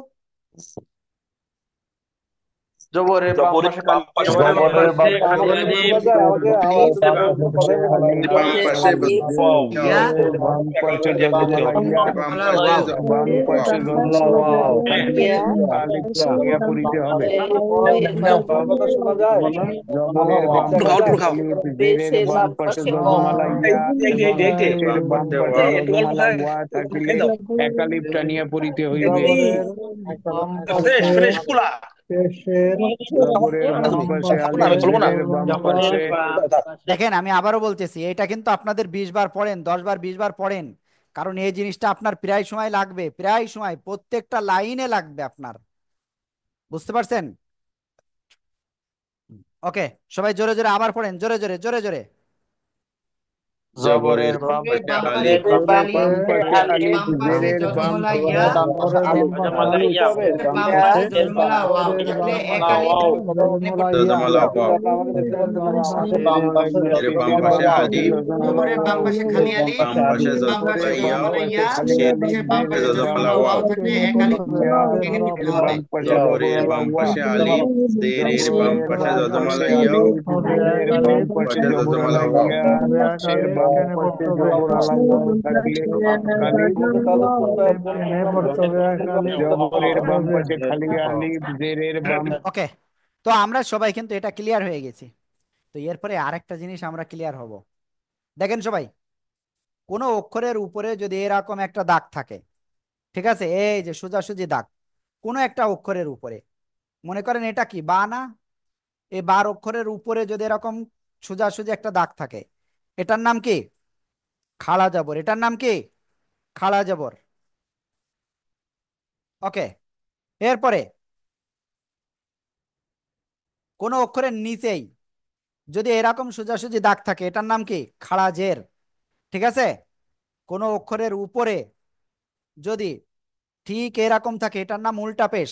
[SPEAKER 9] জবরের বাম পাশে খালি
[SPEAKER 5] জবরের বাম পাশে
[SPEAKER 7] জবরের বাম
[SPEAKER 4] শোনা যায় আমাকে
[SPEAKER 7] আলিফ
[SPEAKER 4] আমাকে একটু কথা বলুন।
[SPEAKER 3] বাম পাশে
[SPEAKER 7] ইয়া।
[SPEAKER 5] এর বাম পাশে জজমালা ইয়া।
[SPEAKER 3] বাম
[SPEAKER 7] জজমালা
[SPEAKER 3] পাশে
[SPEAKER 7] ওয়াও।
[SPEAKER 5] বাম পাশে
[SPEAKER 4] জজমালা
[SPEAKER 5] জজমালা
[SPEAKER 4] ওয়াও।
[SPEAKER 5] ওয়াও থাকলে আলিফ ইয়া পড়িতে হবে।
[SPEAKER 4] আমার কথা শোনা যায়?
[SPEAKER 5] জবরের বাম
[SPEAKER 4] দেখা
[SPEAKER 5] পাশে
[SPEAKER 4] যায়?
[SPEAKER 5] খালি জেরের বাম পাশে জজমালা ইয়া এবং পেশের
[SPEAKER 3] বাম
[SPEAKER 5] বাম
[SPEAKER 3] পাশে
[SPEAKER 5] পাশে
[SPEAKER 3] ওয়া।
[SPEAKER 5] জজমালা ওয়া থাকলে একালিপ টানিয়া পড়িতে হইবে।
[SPEAKER 10] জবরের বাম পাশে পেশের
[SPEAKER 5] জবরের বাম
[SPEAKER 10] বাম
[SPEAKER 5] পাশে
[SPEAKER 10] পাশে
[SPEAKER 5] আলিফ জেরের বাম
[SPEAKER 10] জজমালা
[SPEAKER 5] পাশে
[SPEAKER 1] দেখেন আমি আবারও বলতেছি, এটা কিন্তু আপনাদের 20 বার পড়েন, 10 বার 20 বার পড়েন, কারণ এই জিনিসটা আপনার প্রায় সময় লাগবে, প্রায় সময় প্রত্যেকটা লাইনে লাগবে আপনার। বুঝতে পারছেন? ওকে, সবাই জোরে জোরে আবার পড়েন, জোরে জোরে জোরে জোরে।
[SPEAKER 3] জবরের
[SPEAKER 5] বাম
[SPEAKER 3] পাশে
[SPEAKER 5] পাশে
[SPEAKER 3] আলিফ
[SPEAKER 5] বাম পাশে আলিফ
[SPEAKER 7] বাম পাশে
[SPEAKER 5] জেরের বাম
[SPEAKER 7] জজমলা ইয়া,
[SPEAKER 5] জবরের বাম পাশে আলিফ
[SPEAKER 4] আলিফ হবে বাম
[SPEAKER 7] বাম
[SPEAKER 4] পাশে
[SPEAKER 7] পাশে জজমলা ওয়াও থাকলে এক আলিফ এখানে পড়তে হবে।
[SPEAKER 3] জজমালা ওয়াও
[SPEAKER 4] আমাকে দেখতে পাচ্ছেন বাম পাশে
[SPEAKER 3] এর বাম পাশে আলিফ
[SPEAKER 7] জবরের বাম পাশে খালি আলিফ,
[SPEAKER 3] বাম পাশে
[SPEAKER 7] বাম পাশে
[SPEAKER 3] জজমালা ইয়া
[SPEAKER 7] জজমলা ইয়া,
[SPEAKER 3] সে
[SPEAKER 7] পেশের বাম পাশে
[SPEAKER 3] জজমালা
[SPEAKER 7] জজমলা
[SPEAKER 3] ওয়াও
[SPEAKER 7] ওয়াও থাকলে এক আলিফ এখানে পড়তে হবে।
[SPEAKER 5] বাম পাশে
[SPEAKER 3] জবরের
[SPEAKER 5] জবরওয়ালা
[SPEAKER 3] বাম
[SPEAKER 5] ওয়া
[SPEAKER 3] পাশে আলিফ জেরের বাম
[SPEAKER 5] জবরের
[SPEAKER 3] পাশে
[SPEAKER 5] বাম পাশে
[SPEAKER 3] জজমালা ইয়া
[SPEAKER 5] আলিফ জেরের বাম পাশে
[SPEAKER 3] পাশে জজমালা
[SPEAKER 5] জবরওয়ালা
[SPEAKER 3] ওয়াও
[SPEAKER 5] ইয়া পেশের বাম পাশে জবরওয়ালা ওয়াও থাকলে আলিফ
[SPEAKER 4] তাহলে পুরোটা পড়তে হবে
[SPEAKER 5] জবরের বাম পাশে খালি আলিফ জেরের বাম
[SPEAKER 1] ওকে, তো আমরা সবাই কিন্তু এটা ক্লিয়ার হয়ে গেছি। তো এরপরে আরেকটা জিনিস আমরা ক্লিয়ার হব। দেখেন সবাই, কোনো অক্ষরের উপরে যদি এরকম একটা দাগ থাকে, ঠিক আছে, এই যে সোজাসুজি দাগ কোনো একটা অক্ষরের উপরে, মনে করেন এটা কি বা না, এই বার অক্ষরের উপরে যদি এরকম সোজাসুজি একটা দাগ থাকে, এটার নাম কি? খাড়া জবর। এটার নাম কি? খাড়া জবর। ওকে, এরপরে কোনো অক্ষরের নিচেই যদি এরকম সোজাসুজি দাগ থাকে, এটার নাম কি? খাড়া জের। ঠিক আছে, কোনো অক্ষরের উপরে যদি ঠিক এরকম থাকে, এটার নাম উল্টা পেশ।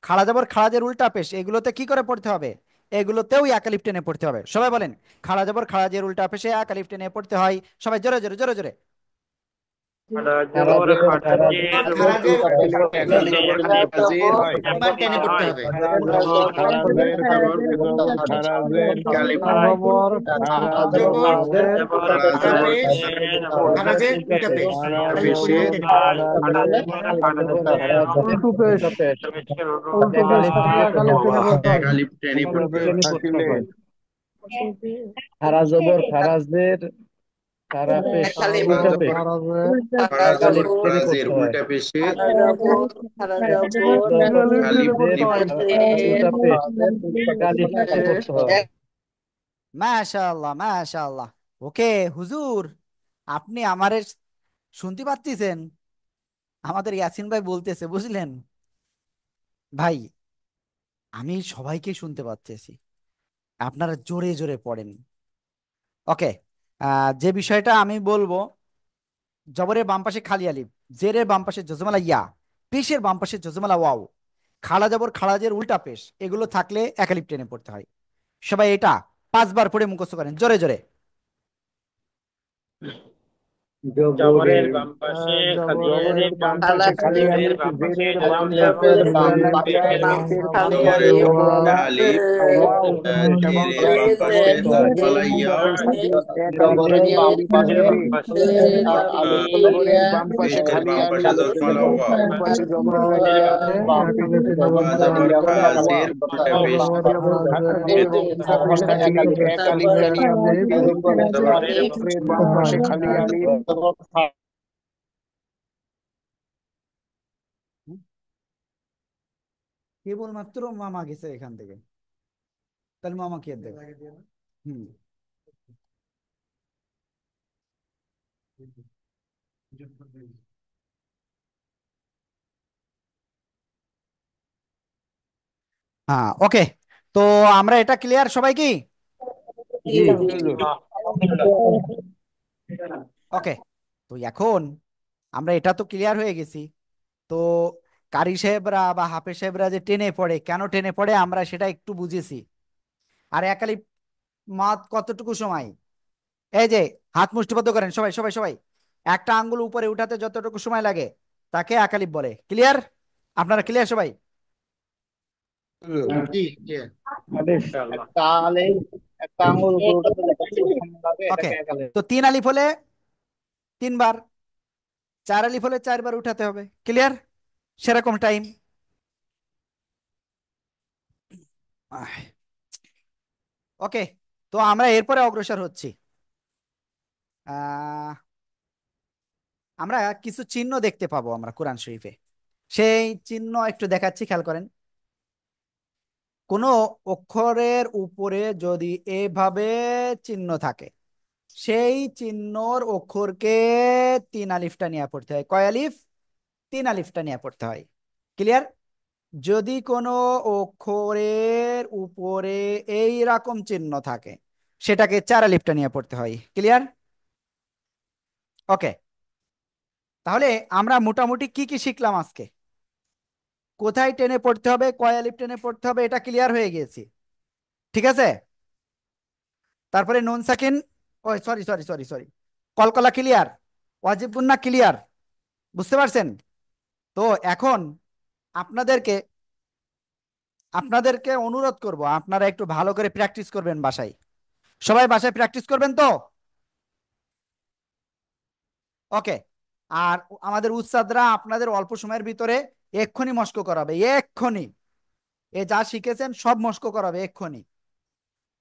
[SPEAKER 1] খাড়া জবর খাড়া জের উল্টা পেশ, এগুলোতে কি করে পড়তে হবে? এগুলোতেও একালিফ টেনে পড়তে হবে। সবাই বলেন, খাড়া জবর খাড়া জের উল্টা পেশে একালিফ টেনে পড়তে হয়। সবাই জোরে জোরে জোরে জোরে।
[SPEAKER 7] খারাজের
[SPEAKER 5] থাকলে একালি খারাজের হয়
[SPEAKER 7] মান টেনে পড়তে হবে।
[SPEAKER 5] খারাজের খারাজের
[SPEAKER 3] আলিফ
[SPEAKER 7] জবর খারা
[SPEAKER 5] খারাজের
[SPEAKER 7] পেশ, খারাজের উল্টা পেশ, একালিফ
[SPEAKER 3] পেশে
[SPEAKER 7] পরিমাণ টেনে পড়তে হবে।
[SPEAKER 4] উল্টো পেশ, উল্টো পেশ থাকলে একালিফ টেনে পড়তে
[SPEAKER 3] এক
[SPEAKER 4] হয়।
[SPEAKER 3] আলিফ টেনে পড়তে
[SPEAKER 5] খারাজের
[SPEAKER 3] হবে।
[SPEAKER 5] থাকলে
[SPEAKER 4] খারা জবর খারাজের খারা পেশ
[SPEAKER 3] খারা
[SPEAKER 4] উল্টা
[SPEAKER 3] জবর
[SPEAKER 4] পেশ
[SPEAKER 3] খারা জবর
[SPEAKER 4] একালিফ টেনে
[SPEAKER 3] খারাজের
[SPEAKER 4] পড়তে হয়।
[SPEAKER 3] উল্টা পেশে
[SPEAKER 7] জবর
[SPEAKER 3] আলিফ
[SPEAKER 4] খারাজের
[SPEAKER 3] টেনে পড়তে হবে।
[SPEAKER 4] উল্টা পেশ একালিফ টেনে পড়তে হয়।
[SPEAKER 1] মাশাআল্লাহ মাশাআল্লাহ। ওকে হুজুর, আপনি আমারে শুনতে পাচ্ছেন? আমাদের ইয়াসিন ভাই বলতেছে, বুঝলেন ভাই, আমি সবাইকে শুনতে পাচ্ছি, আপনারা জোরে জোরে পড়েন। ওকে, যে বিষয়টা আমি বলবো, জবরের বাম পাশে খালি আলিফ, জেরের বাম পাশে জজমালা ইয়া, পেশের বাম পাশে জজমালা ওয়াও, খাড়া জবর খাড়াজের উল্টা পেশ, এগুলো থাকলে একালিফ টেনে পড়তে হয়। সবাই এটা 5 বার পড়ে মুখস্থ করেন জোরে জোরে।
[SPEAKER 5] জবরের বাম পাশে খালি আলিফ জেরের বাম পাশে জবরুল্লাহ ইয়া পেশের বাম পাশে
[SPEAKER 3] জবরের বাম পাশে
[SPEAKER 5] জবরওয়ালা
[SPEAKER 3] আলিফ
[SPEAKER 5] ওয়াও এবং
[SPEAKER 3] জেরের বাম
[SPEAKER 5] পেশের
[SPEAKER 3] পাশে জজমালা
[SPEAKER 5] জবরের বাম
[SPEAKER 3] ইয়া
[SPEAKER 5] পাশে এক আলিফ টেনে পড়তে হবে জবরের বাম পাশে
[SPEAKER 3] পেশের
[SPEAKER 5] খালি
[SPEAKER 3] বাম পাশে
[SPEAKER 5] আলিফ
[SPEAKER 3] জজমালা
[SPEAKER 5] জেরের
[SPEAKER 3] ওয়াও
[SPEAKER 5] বাম পাশে জবরুল্লাহ ইয়া
[SPEAKER 4] একালিফ টেনে
[SPEAKER 3] খা
[SPEAKER 4] পড়তে হয়।
[SPEAKER 3] জবর খা
[SPEAKER 5] জবরওয়ালা ওয়াও
[SPEAKER 3] জের উল্টা পেশ
[SPEAKER 4] খারা জবর
[SPEAKER 5] এবং পেশ থাকলে এক আলিফ টানিয়ে পড়তে হবে
[SPEAKER 3] জবর
[SPEAKER 5] জবরের বাম পাশে খালি আলিফ
[SPEAKER 1] কেবলমাত্র মামা গেছে এখান থেকে, তাহলে মামা কে দেবে? হুম, হ্যাঁ ওকে। তো আমরা এটা ক্লিয়ার সবাই কি?
[SPEAKER 5] জি হুজুর
[SPEAKER 1] ওকে, তো এখন আমরা এটা তো ক্লিয়ার হয়ে গেছি। তো কারি সাহেবরা বা হাফেজ সাহেবরা যে টেনে পড়ে, কেন টেনে পড়ে আমরা সেটা একটু বুঝেছি। আর একালি মাত কতটুকু সময়, এই যে হাত মুষ্টিবদ্ধ করেন সবাই সবাই সবাই, একটা আঙ্গুল উপরে উঠাতে যতটুকু সময় লাগে তাকে একালিপ বলে। ক্লিয়ার? আপনারা ক্লিয়ার সবাই?
[SPEAKER 7] জি জি।
[SPEAKER 10] একটা আঙুল উপরে উঠাতে যতটুকু সময় লাগে
[SPEAKER 1] ওকে,
[SPEAKER 10] এটাকে একালে।
[SPEAKER 1] তো 3 আলিফ হলে 3 বার, 4 আলিফ হলে 4 বার উঠাতে হবে। ক্লিয়ার? সেরকম টাইম। ওকে, তো আমরা এরপরে অগ্রসর হচ্ছি। আহ আমরা কিছু চিহ্ন দেখতে পাবো আমরা কোরআন শরীফে, সেই চিহ্ন একটু দেখাচ্ছি, খেয়াল করেন। কোনো অক্ষরের উপরে যদি এভাবে চিহ্ন থাকে, সেই চিহ্নর অক্ষরকে 3 আলিফটা নিয়ে পড়তে হয়। কয় আলিফ? 3 আলিফটা নিয়ে পড়তে হয়। ক্লিয়ার? যদি কোনো অক্ষরের উপরে এই রকম চিহ্ন থাকে সেটাকে 4 আলিফটা নিয়ে পড়তে হয়। ক্লিয়ার? ওকে, তাহলে আমরা মোটামুটি কি কি শিখলাম আজকে? কোথায় টেনে পড়তে হবে, কয় আলিফ টেনে পড়তে হবে, এটা ক্লিয়ার হয়ে গিয়েছি। ঠিক আছে? তারপরে নুন সাকিন, ওই সরি সরি সরি সরি, কলকলা ক্লিয়ার, ওয়াজিব গুন্না ক্লিয়ার, বুঝতে পারছেন? তো এখন আপনাদেরকে আপনাদেরকে অনুরোধ করব, আপনারা একটু ভালো করে প্র্যাকটিস করবেন বাসায়। সবাই বাসায় প্র্যাকটিস করবেন তো? ওকে। আর আমাদের উস্তাদরা আপনাদের অল্প সময়ের ভিতরে এক্ষুনি মস্ক করাবে, এক্ষুনি। এ যা শিখেছেন সব মস্ক করাবে এক্ষুনি।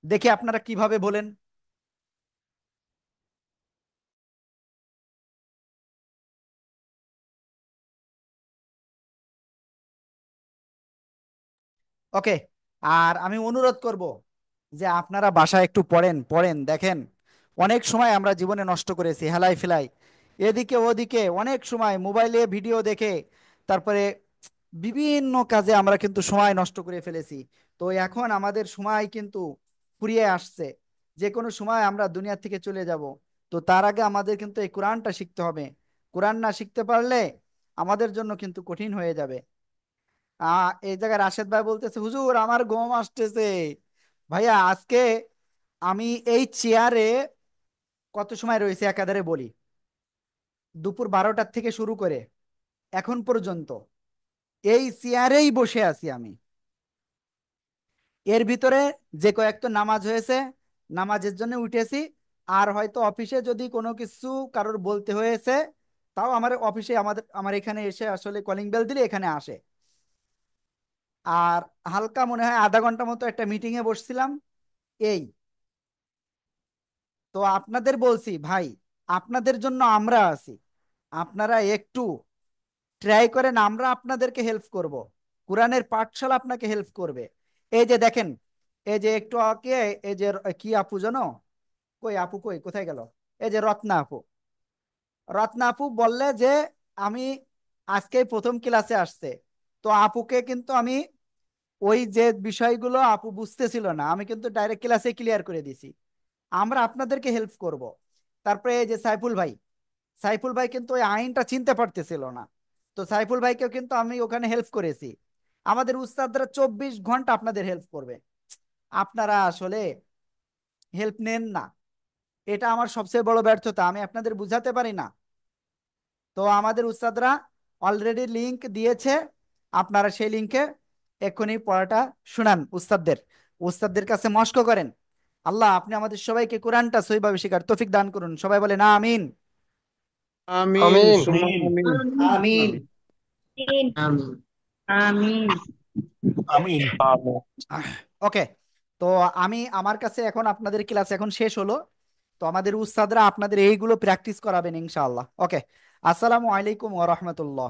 [SPEAKER 1] দেখি আপনারা কিভাবে বলেন। ওকে। আর আমি অনুরোধ করব যে আপনারা বাসায় একটু পড়েন পড়েন। দেখেন, অনেক সময় আমরা জীবনে নষ্ট করেছি হেলাই ফেলাই, এদিকে ওদিকে, অনেক সময় মোবাইলে ভিডিও দেখে, তারপরে বিভিন্ন কাজে আমরা কিন্তু সময় নষ্ট করে ফেলেছি। তো এখন আমাদের সময় কিন্তু ফুরিয়ে আসছে, যে কোনো সময় আমরা দুনিয়া থেকে চলে যাব। তো তার আগে আমাদের কিন্তু এই কোরআনটা শিখতে হবে। কোরআন না শিখতে পারলে আমাদের জন্য কিন্তু কঠিন হয়ে যাবে। এই জায়গায় রাশেদ ভাই বলতেছে, হুজুর আমার ঘুম আসতেছে। ভাইয়া আজকে আমি এই চেয়ারে কত সময় রয়েছে একাধারে বলি, দুপুর 12টার থেকে শুরু করে এখন পর্যন্ত এই চেয়ারেই বসে আছি আমি। এর ভিতরে যে কয়েকটা নামাজ হয়েছে, নামাজের জন্য উঠেছি। আর হয়তো অফিসে যদি কোনো কিছু কারোর বলতে হয়েছে, তাও আমার অফিসে আমার এখানে এসে আসলে কলিং বেল দিলে এখানে আসে। আর হালকা মনে হয় আধা ঘন্টা মতো একটা মিটিং এ বসছিলাম। এই তো আপনাদের বলছি ভাই, আপনাদের জন্য আমরা আছি। আপনারা একটু ট্রাই করেন, আমরা আপনাদেরকে হেল্প করব। কোরআনের পাঠশালা আপনাকে হেল্প করবে। এই যে দেখেন, এই যে একটু আগে এই যে কি আপু জানো, কই আপু, কই কোথায় গেল? এই যে রত্না আপু, রত্না আপু বললে যে আমি আজকে প্রথম ক্লাসে আসছে। তো আপুকে কিন্তু আমি ওই যে বিষয়গুলো আপু বুঝতেছিল না, আমি কিন্তু ডাইরেক্ট ক্লাসে ক্লিয়ার করে দিছি। আমরা আপনাদেরকে হেল্প করব। তারপরে এই যে সাইফুল ভাই, সাইফুল ভাই কিন্তু ওই আইনটা চিনতে পারতেছিল না। তো সাইফুল ভাইকেও কিন্তু আমি ওখানে হেল্প করেছি। আমাদের উস্তাদরা 24 ঘন্টা আপনাদের হেল্প করবে, আপনারা আসলে হেল্প নেন না। এটা আমার সবচেয়ে বড় ব্যর্থতা, আমি আপনাদের বুঝাতে পারি না। তো আমাদের উস্তাদরা অলরেডি লিংক দিয়েছে, আপনারা সেই লিংকে এক্ষুনি পড়াটা শুনান উস্তাদদের, উস্তাদদের কাছে মস্ক করেন। আল্লাহ আপনি আমাদের সবাইকে কোরআনটা সহিভাবে শেখার তৌফিক দান করুন। সবাই বলে না আমিন।
[SPEAKER 10] আমিন
[SPEAKER 2] আমিন।
[SPEAKER 10] সুম্মা আমিন।
[SPEAKER 7] আমিন।
[SPEAKER 6] আমিন আমিন
[SPEAKER 8] আমিন।
[SPEAKER 1] ওকে। তো আমি আমার কাছে এখন আপনাদের ক্লাস এখন শেষ হলো। তো আমাদের উস্তাদরা আপনাদের এইগুলো প্র্যাকটিস করাবেন ইনশাআল্লাহ। ওকে, আসসালামু আলাইকুম ওয়া রাহমাতুল্লাহ।